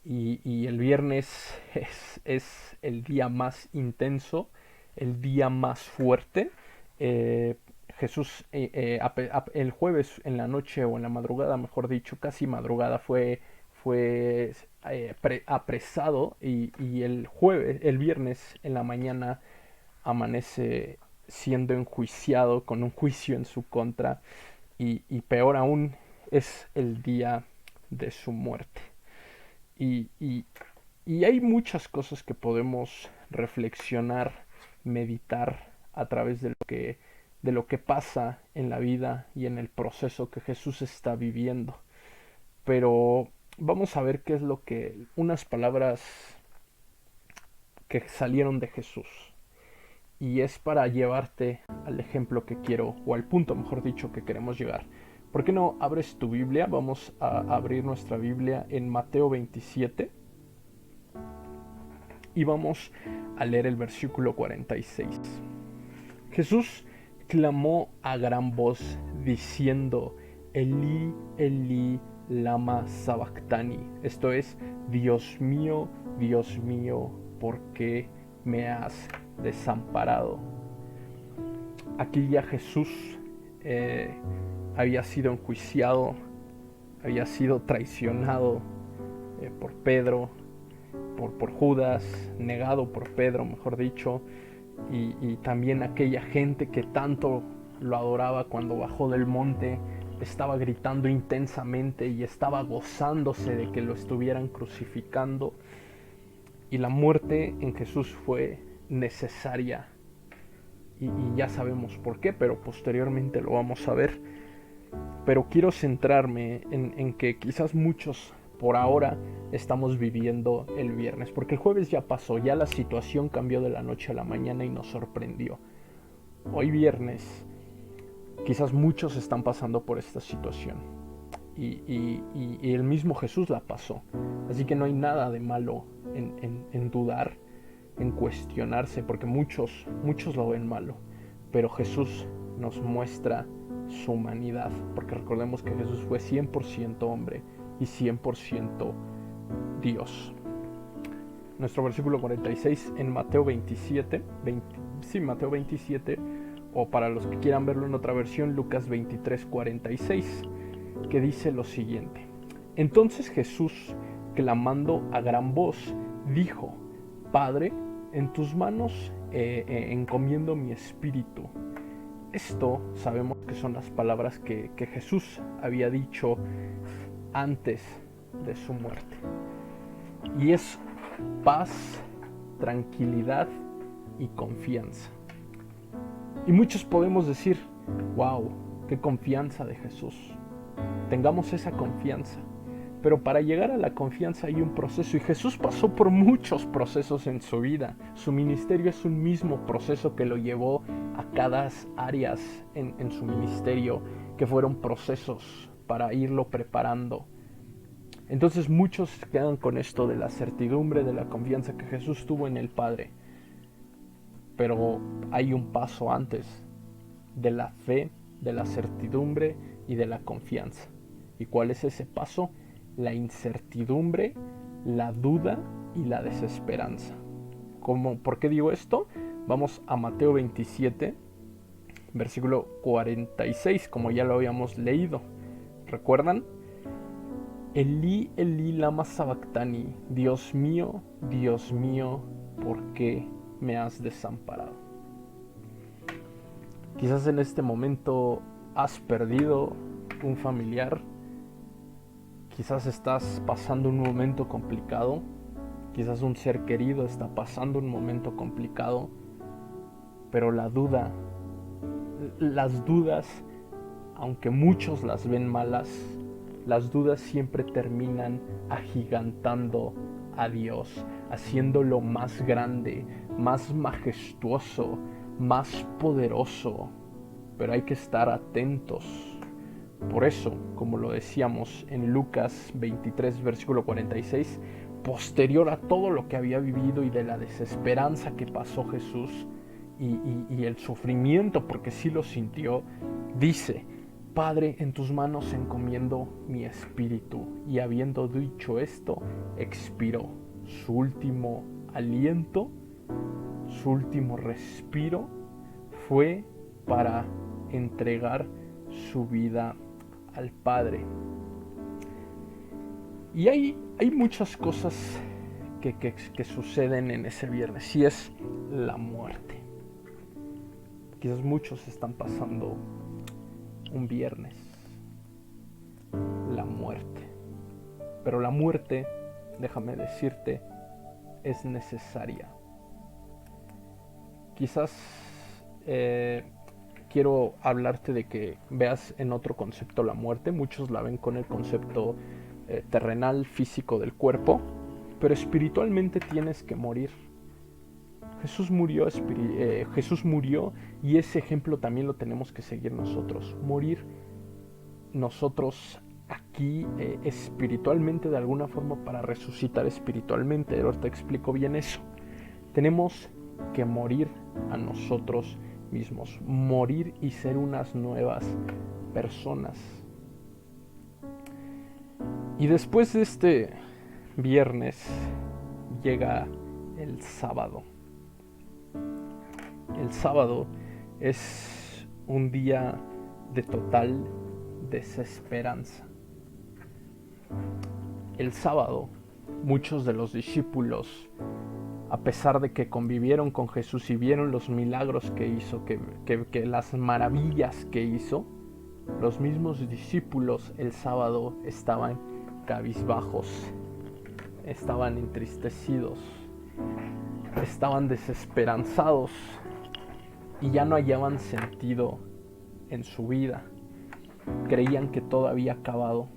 Y el viernes es el día más intenso, el día más fuerte. Jesús el jueves en la noche o en la madrugada, mejor dicho, casi madrugada, fue apresado y el viernes en la mañana amanece siendo enjuiciado con un juicio en su contra y peor aún es el día de su muerte. Y, y, y hay muchas cosas que podemos reflexionar, meditar a través de lo que pasa en la vida y en el proceso que Jesús está viviendo. Pero vamos a ver qué es lo que unas palabras que salieron de Jesús. Y es para llevarte al ejemplo que quiero, o al punto, mejor dicho, que queremos llegar. ¿Por qué no abres tu Biblia? Vamos a abrir nuestra Biblia en Mateo 27 y vamos a leer el versículo 46. Jesús clamó a gran voz diciendo: Elí, Elí, lama sabactani. Esto es: Dios mío, ¿por qué me has desamparado? Aquí ya Jesús había sido enjuiciado, había sido traicionado por Pedro, por Judas, negado por Pedro, mejor dicho, y también aquella gente que tanto lo adoraba cuando bajó del monte, estaba gritando intensamente y estaba gozándose de que lo estuvieran crucificando. Y la muerte en Jesús fue necesaria. Y ya sabemos por qué, pero posteriormente lo vamos a ver. Pero quiero centrarme en que quizás muchos por ahora estamos viviendo el viernes, porque el jueves ya pasó, ya la situación cambió de la noche a la mañana y nos sorprendió. Hoy viernes quizás muchos están pasando por esta situación y el mismo Jesús la pasó, así que no hay nada de malo en dudar, en cuestionarse, porque muchos lo ven malo, pero Jesús nos muestra su humanidad, porque recordemos que Jesús fue 100% hombre y 100% Dios. Nuestro versículo 46 en Mateo 27, Mateo 27, o para los que quieran verlo en otra versión, Lucas 23, 46, que dice lo siguiente: Entonces Jesús, clamando a gran voz, dijo: Padre, en tus manos encomiendo mi espíritu. Esto sabemos que son las palabras que Jesús había dicho antes de su muerte. Y es paz, tranquilidad y confianza. Y muchos podemos decir: wow, qué confianza de Jesús. Tengamos esa confianza. Pero para llegar a la confianza hay un proceso, y Jesús pasó por muchos procesos en su vida. Su ministerio es un mismo proceso que lo llevó a cada áreas en su ministerio, que fueron procesos para irlo preparando. Entonces muchos quedan con esto de la certidumbre, de la confianza que Jesús tuvo en el Padre. Pero hay un paso antes de la fe, de la certidumbre y de la confianza. ¿Y cuál es ese paso? La incertidumbre, la duda y la desesperanza. ¿Por qué digo esto? Vamos a Mateo 27, versículo 46, como ya lo habíamos leído. ¿Recuerdan? Elí, Elí, lama sabactani. Dios mío, ¿por qué me has desamparado? Quizás en este momento has perdido un familiar. Quizás estás pasando un momento complicado, quizás un ser querido está pasando un momento complicado, pero las dudas, aunque muchos las ven malas, las dudas siempre terminan agigantando a Dios, haciéndolo más grande, más majestuoso, más poderoso. Pero hay que estar atentos. Por eso, como lo decíamos en Lucas 23, versículo 46, posterior a todo lo que había vivido y de la desesperanza que pasó Jesús y el sufrimiento, porque sí lo sintió, dice: Padre, en tus manos encomiendo mi espíritu. Y habiendo dicho esto, expiró. Su último aliento, su último respiro fue para entregar su vida al Padre. Y hay muchas cosas que suceden en ese viernes, y es la muerte. Quizás muchos están pasando un viernes, la muerte. Pero la muerte, déjame decirte, es necesaria. Quizás quiero hablarte de que veas en otro concepto la muerte. Muchos la ven con el concepto terrenal, físico del cuerpo, pero espiritualmente tienes que morir. Jesús murió y ese ejemplo también lo tenemos que seguir nosotros. Morir nosotros aquí espiritualmente de alguna forma para resucitar espiritualmente. Ahora te explico bien eso. Tenemos que morir a nosotros mismos, morir y ser unas nuevas personas. Y después de este viernes llega el sábado. El sábado es un día de total desesperanza. El sábado, muchos de los discípulos, a pesar de que convivieron con Jesús y vieron los milagros que hizo, que las maravillas que hizo, los mismos discípulos el sábado estaban cabizbajos, estaban entristecidos, estaban desesperanzados y ya no hallaban sentido en su vida. Creían que todo había acabado.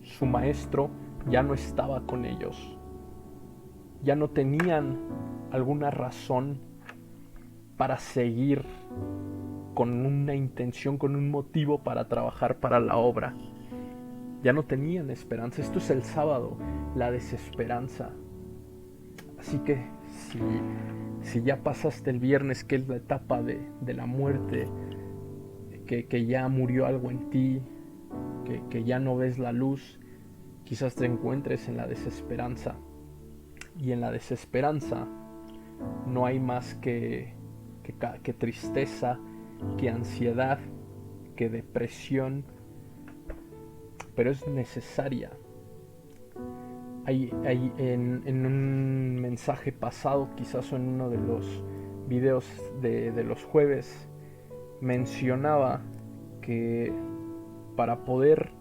Su maestro ya no estaba con ellos. Ya no tenían alguna razón para seguir con una intención, con un motivo para trabajar para la obra. Ya no tenían esperanza. Esto es el sábado, la desesperanza. Así que si ya pasaste el viernes, que es la etapa de la muerte, que ya murió algo en ti, que ya no ves la luz, quizás te encuentres en la desesperanza. Y en la desesperanza no hay más que tristeza, que ansiedad, que depresión, pero es necesaria. En un mensaje pasado, quizás en uno de los videos de los jueves, mencionaba que para poder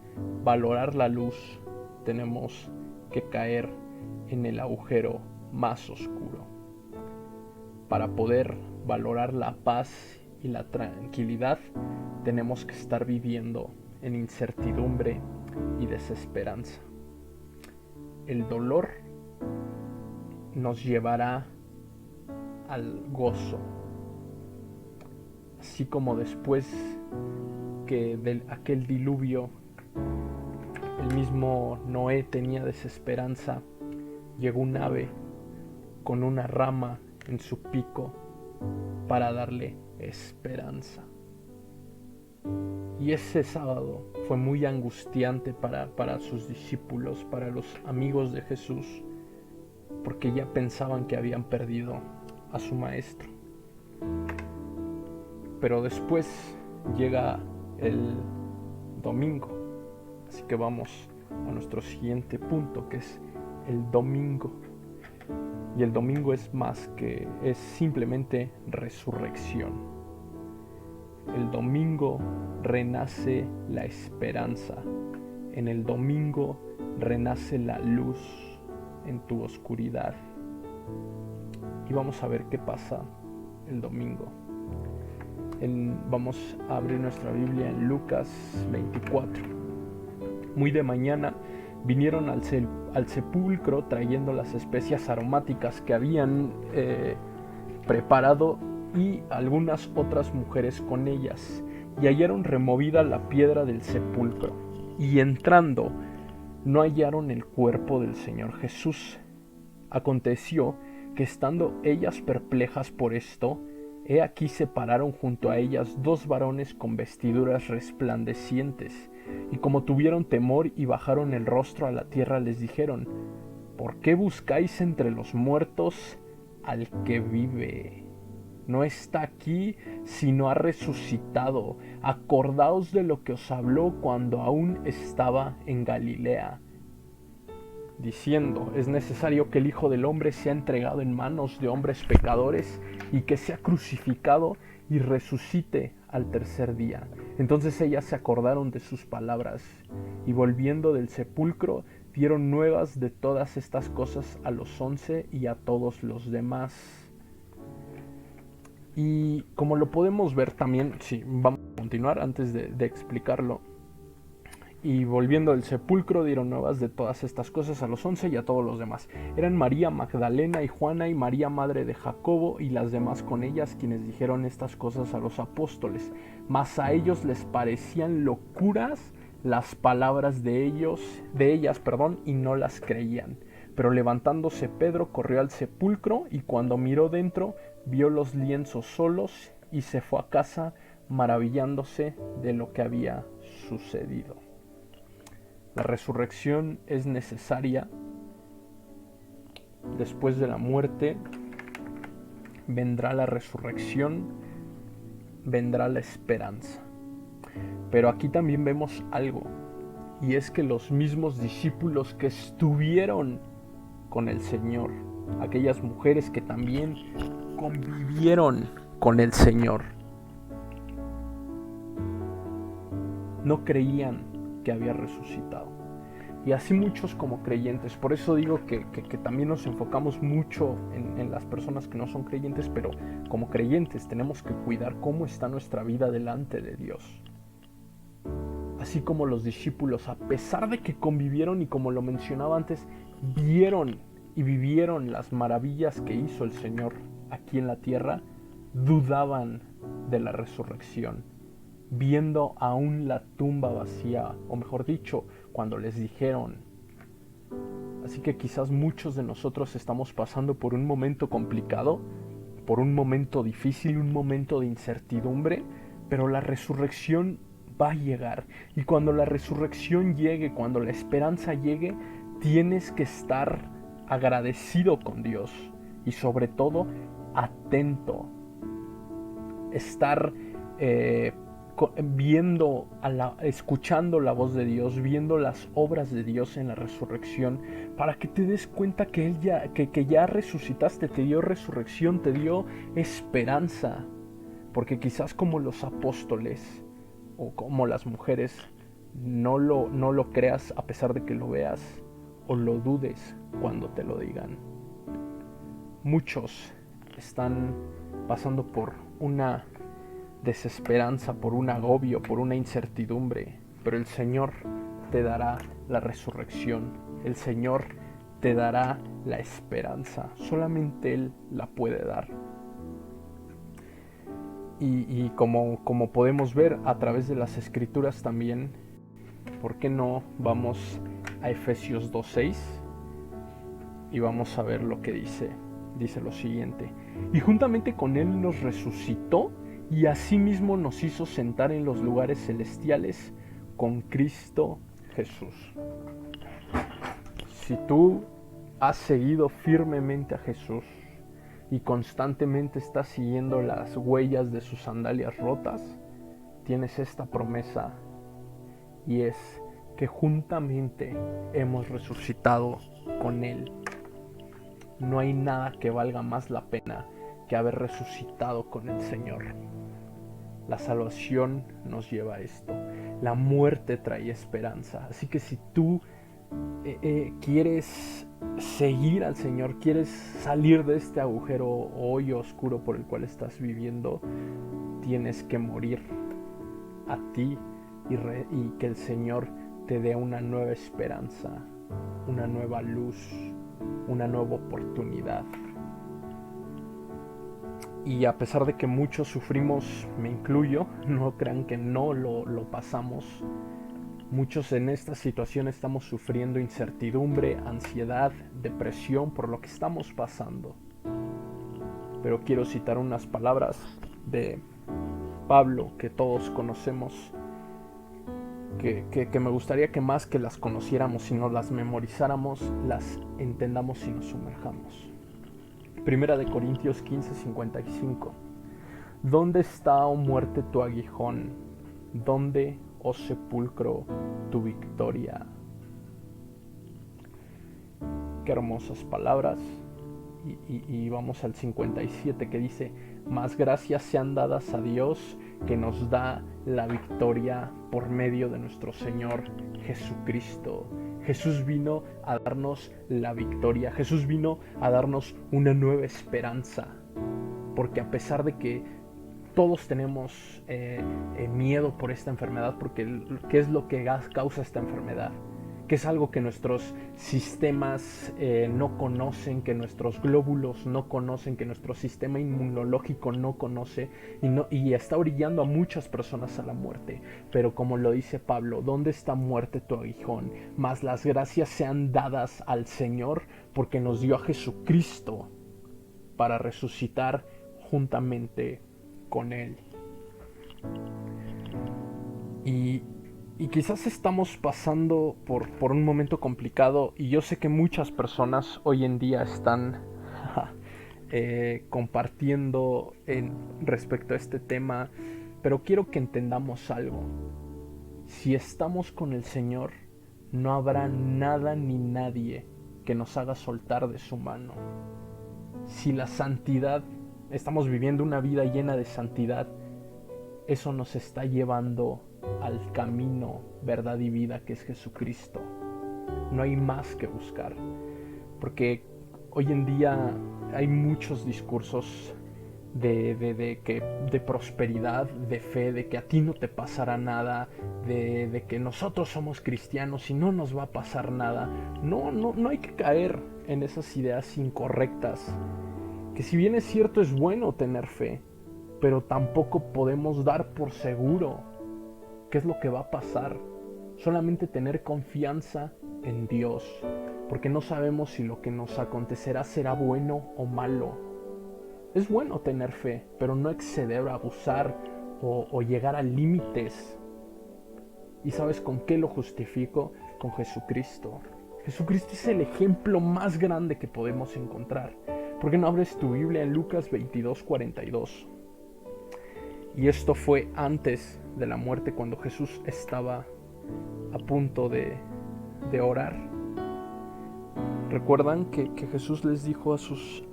valorar la luz tenemos que caer en el agujero más oscuro. Para poder valorar la paz y la tranquilidad tenemos que estar viviendo en incertidumbre y desesperanza. El dolor nos llevará al gozo, así como después que de aquel diluvio el mismo Noé tenía desesperanza, llegó un ave con una rama en su pico para darle esperanza. Y ese sábado fue muy angustiante para sus discípulos, para los amigos de Jesús, porque ya pensaban que habían perdido a su maestro. Pero después llega el domingo, así que vamos a nuestro siguiente punto, que es el domingo. Y el domingo es simplemente resurrección. El domingo renace la esperanza. En el domingo renace la luz en tu oscuridad. Y vamos a ver qué pasa el domingo. Vamos a abrir nuestra Biblia en Lucas 24. Muy de mañana vinieron al sepulcro trayendo las especias aromáticas que habían preparado y algunas otras mujeres con ellas, y hallaron removida la piedra del sepulcro, y entrando no hallaron el cuerpo del Señor Jesús. Aconteció que estando ellas perplejas por esto, he aquí se pararon junto a ellas dos varones con vestiduras resplandecientes, y como tuvieron temor y bajaron el rostro a la tierra, les dijeron: ¿por qué buscáis entre los muertos al que vive? No está aquí, sino ha resucitado. Acordaos de lo que os habló cuando aún estaba en Galilea, diciendo: es necesario que el Hijo del Hombre sea entregado en manos de hombres pecadores y que sea crucificado y resucite al tercer día. Entonces ellas se acordaron de sus palabras, y volviendo del sepulcro dieron nuevas de todas estas cosas a los 11 y a todos los demás. Y como lo podemos ver también, sí, vamos a continuar antes de explicarlo. Y volviendo del sepulcro dieron nuevas de todas estas cosas a los 11 y a todos los demás. Eran María Magdalena y Juana y María madre de Jacobo y las demás con ellas, quienes dijeron estas cosas a los apóstoles. Mas a ellos les parecían locuras las palabras de ellas, y no las creían. Pero levantándose Pedro corrió al sepulcro, y cuando miró dentro vio los lienzos solos, y se fue a casa maravillándose de lo que había sucedido. La resurrección es necesaria. Después de la muerte vendrá la resurrección, vendrá la esperanza. Pero aquí también vemos algo, y es que los mismos discípulos que estuvieron con el Señor, aquellas mujeres que también convivieron con el Señor, no creían que había resucitado. Y así muchos como creyentes. Por eso digo que también nos enfocamos mucho en las personas que no son creyentes, pero como creyentes tenemos que cuidar cómo está nuestra vida delante de Dios. Así como los discípulos, a pesar de que convivieron y, como lo mencionaba antes, vieron y vivieron las maravillas que hizo el Señor aquí en la tierra, dudaban de la resurrección, viendo aún la tumba vacía, o mejor dicho, cuando les dijeron. Así que quizás muchos de nosotros estamos pasando por un momento complicado, por un momento difícil, un momento de incertidumbre, pero la resurrección va a llegar. Y cuando la resurrección llegue, cuando la esperanza llegue, tienes que estar agradecido con Dios y sobre todo atento, estar escuchando la voz de Dios, viendo las obras de Dios en la resurrección, para que te des cuenta que ya resucitaste, te dio resurrección, te dio esperanza. Porque quizás como los apóstoles o como las mujeres no lo creas a pesar de que lo veas, o lo dudes cuando te lo digan. Muchos están pasando por una desesperanza, por un agobio, por una incertidumbre, pero el Señor te dará la resurrección, el Señor te dará la esperanza, solamente Él la puede dar. Y como podemos ver a través de las Escrituras también, ¿por qué no vamos a Efesios 2:6? Y vamos a ver lo que dice. Dice lo siguiente: y juntamente con Él nos resucitó, y asimismo nos hizo sentar en los lugares celestiales con Cristo Jesús. Si tú has seguido firmemente a Jesús y constantemente estás siguiendo las huellas de sus sandalias rotas, tienes esta promesa, y es que juntamente hemos resucitado con Él. No hay nada que valga más la pena que haber resucitado con el Señor. La salvación nos lleva a esto. La muerte trae esperanza. Así que si tú quieres seguir al Señor, quieres salir de este agujero o hoyo oscuro por el cual estás viviendo, tienes que morir a ti y que el Señor te dé una nueva esperanza, una nueva luz, una nueva oportunidad. Y a pesar de que muchos sufrimos, me incluyo, no crean que no lo pasamos. Muchos en esta situación estamos sufriendo incertidumbre, ansiedad, depresión por lo que estamos pasando. Pero quiero citar unas palabras de Pablo que todos conocemos, que me gustaría que más que las conociéramos, sino las memorizáramos, las entendamos y nos sumerjamos. Primera de Corintios 15:55. ¿Dónde está, oh muerte, tu aguijón? ¿Dónde, oh sepulcro, tu victoria? Qué hermosas palabras. Y vamos al 57 que dice: más gracias sean dadas a Dios, que nos da la victoria por medio de nuestro Señor Jesucristo. Jesús vino a darnos la victoria. Jesús vino a darnos una nueva esperanza. Porque a pesar de que todos tenemos miedo por esta enfermedad, porque ¿qué es lo que causa esta enfermedad? Que es algo que nuestros sistemas no conocen, que nuestros glóbulos no conocen, que nuestro sistema inmunológico no conoce y está orillando a muchas personas a la muerte. Pero como lo dice Pablo, ¿dónde está, muerte, tu aguijón? Mas las gracias sean dadas al Señor, porque nos dio a Jesucristo para resucitar juntamente con Él. Y quizás estamos pasando por un momento complicado, y yo sé que muchas personas hoy en día están compartiendo respecto a este tema, pero quiero que entendamos algo. Si estamos con el Señor, no habrá nada ni nadie que nos haga soltar de su mano. Si la santidad, estamos viviendo una vida llena de santidad, eso nos está llevando al camino, verdad y vida, que es Jesucristo. No hay más que buscar, porque hoy en día hay muchos discursos de prosperidad, de fe, de que a ti no te pasará nada, de que nosotros somos cristianos y no nos va a pasar nada. No hay que caer en esas ideas incorrectas, que si bien es cierto es bueno tener fe, pero tampoco podemos dar por seguro qué es lo que va a pasar. Solamente tener confianza en Dios, porque no sabemos si lo que nos acontecerá será bueno o malo. Es bueno tener fe, pero no exceder, abusar o llegar a límites. ¿Y sabes con qué lo justifico? Con Jesucristo. Jesucristo es el ejemplo más grande que podemos encontrar. ¿Por qué no abres tu Biblia en Lucas 22:42? Y esto fue antes de la muerte, cuando Jesús estaba a punto de orar. ¿Recuerdan que Jesús les dijo a sus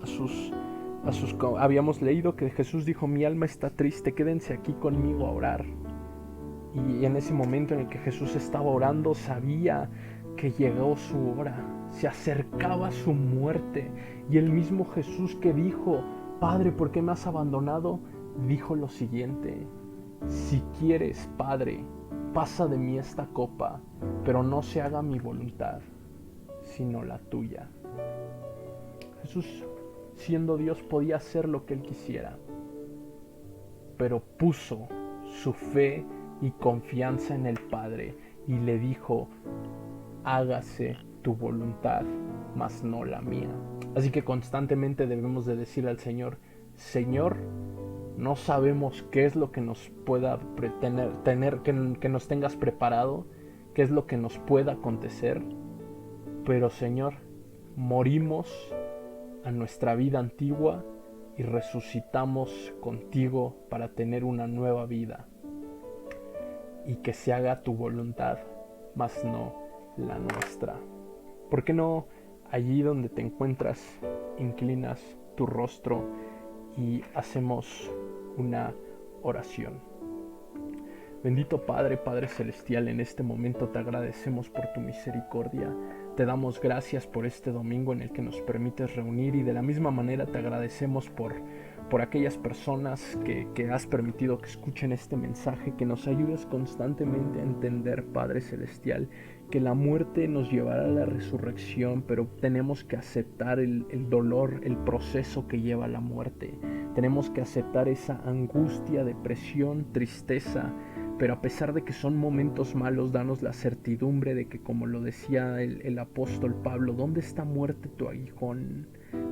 habíamos leído que Jesús dijo: mi alma está triste, quédense aquí conmigo a orar? Y en ese momento en el que Jesús estaba orando, sabía que llegó su hora, se acercaba su muerte. Y el mismo Jesús que dijo: Padre, ¿por qué me has abandonado?, dijo lo siguiente: si quieres, Padre, pasa de mí esta copa, pero no se haga mi voluntad, sino la tuya. Jesús, siendo Dios, podía hacer lo que Él quisiera, pero puso su fe y confianza en el Padre y le dijo: hágase tu voluntad, mas no la mía. Así que constantemente debemos de decir al Señor: Señor, no sabemos qué es lo que nos pueda que nos tengas preparado, qué es lo que nos pueda acontecer, pero Señor, morimos a nuestra vida antigua y resucitamos contigo para tener una nueva vida, y que se haga tu voluntad, mas no la nuestra. ¿Por qué no, allí donde te encuentras, inclinas tu rostro y hacemos una oración? Bendito Padre, Padre Celestial, en este momento te agradecemos por tu misericordia. Te damos gracias por este domingo en el que nos permites reunir y de la misma manera te agradecemos por aquellas personas que has permitido que escuchen este mensaje, que nos ayudes constantemente a entender, Padre Celestial, que la muerte nos llevará a la resurrección, pero tenemos que aceptar el dolor, el proceso que lleva a la muerte. Tenemos que aceptar esa angustia, depresión, tristeza, pero a pesar de que son momentos malos, danos la certidumbre de que, como lo decía el apóstol Pablo, ¿dónde está muerte tu aguijón?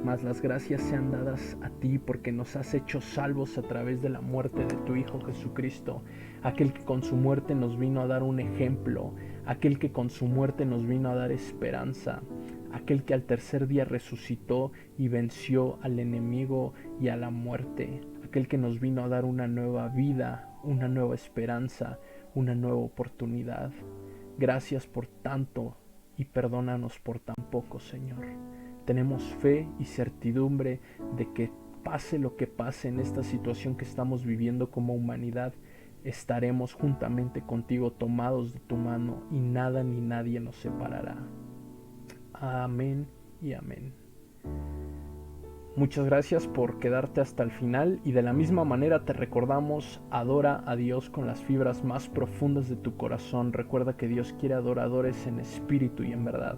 Mas las gracias sean dadas a ti porque nos has hecho salvos a través de la muerte de tu Hijo Jesucristo, aquel que con su muerte nos vino a dar un ejemplo, aquel que con su muerte nos vino a dar esperanza, aquel que al tercer día resucitó y venció al enemigo y a la muerte, aquel que nos vino a dar una nueva vida, una nueva esperanza, una nueva oportunidad. Gracias por tanto y perdónanos por tan poco, Señor. Tenemos fe y certidumbre de que pase lo que pase en esta situación que estamos viviendo como humanidad, estaremos juntamente contigo tomados de tu mano y nada ni nadie nos separará. Amén y amén. Muchas gracias por quedarte hasta el final y de la misma manera te recordamos, adora a Dios con las fibras más profundas de tu corazón. Recuerda que Dios quiere adoradores en espíritu y en verdad.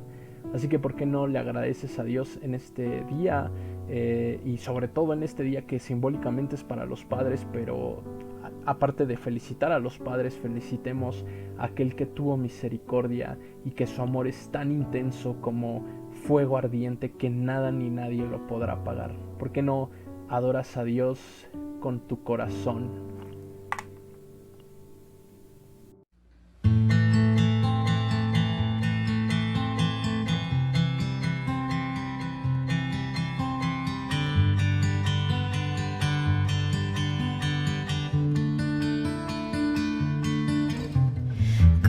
Así que ¿por qué no le agradeces a Dios en este día y sobre todo en este día que simbólicamente es para los padres, pero aparte de felicitar a los padres, felicitemos a aquel que tuvo misericordia y que su amor es tan intenso como fuego ardiente que nada ni nadie lo podrá apagar? ¿Por qué no adoras a Dios con tu corazón?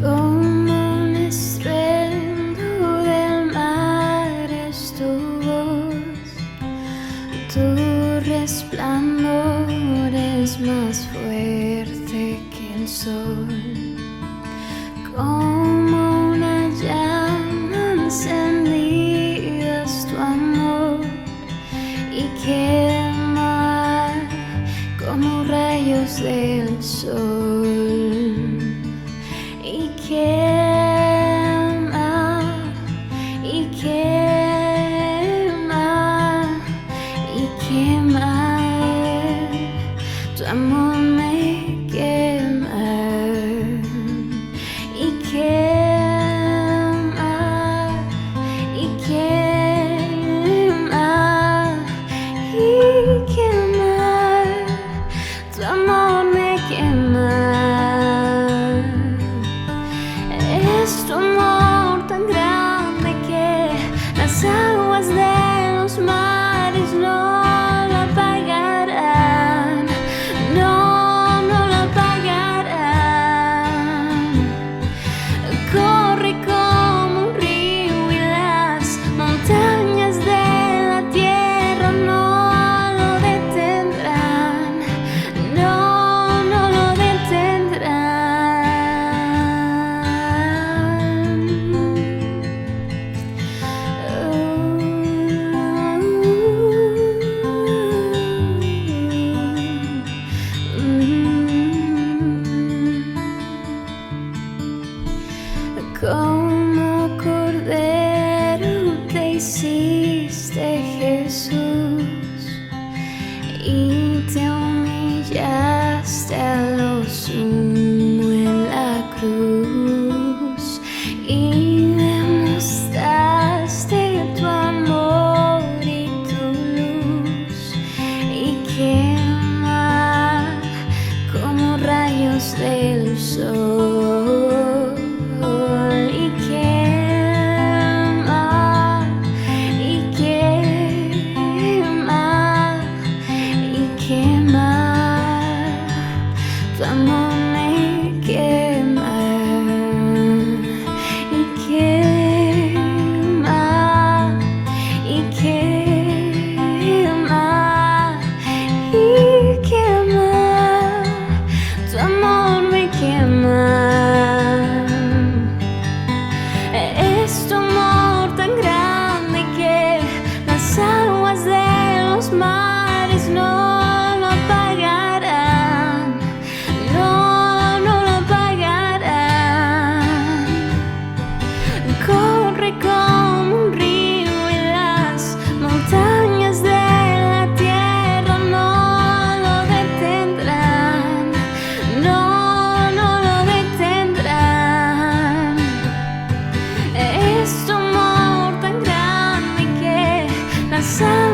Como un estruendo del mar es tu voz, tu resplandor es más fuerte que el sol. Como una llama encendida es tu amor y quema como rayos del sol. Y quema, y quema, y quema, tu amor me quema, y quema, y quema, y quema, tu amor me quema. Es tu amor tan grande que las aguas de los mares no lo apagarán, no, no lo apagarán. Corre como un río y las montañas de la tierra no lo detendrán, no, no lo detendrán. Como cordero te hiciste, Jesús, y te humillaste a lo sumo en la cruz y demostraste tu amor y tu luz y quema como rayos del sol. Y quema, y quema. salvación.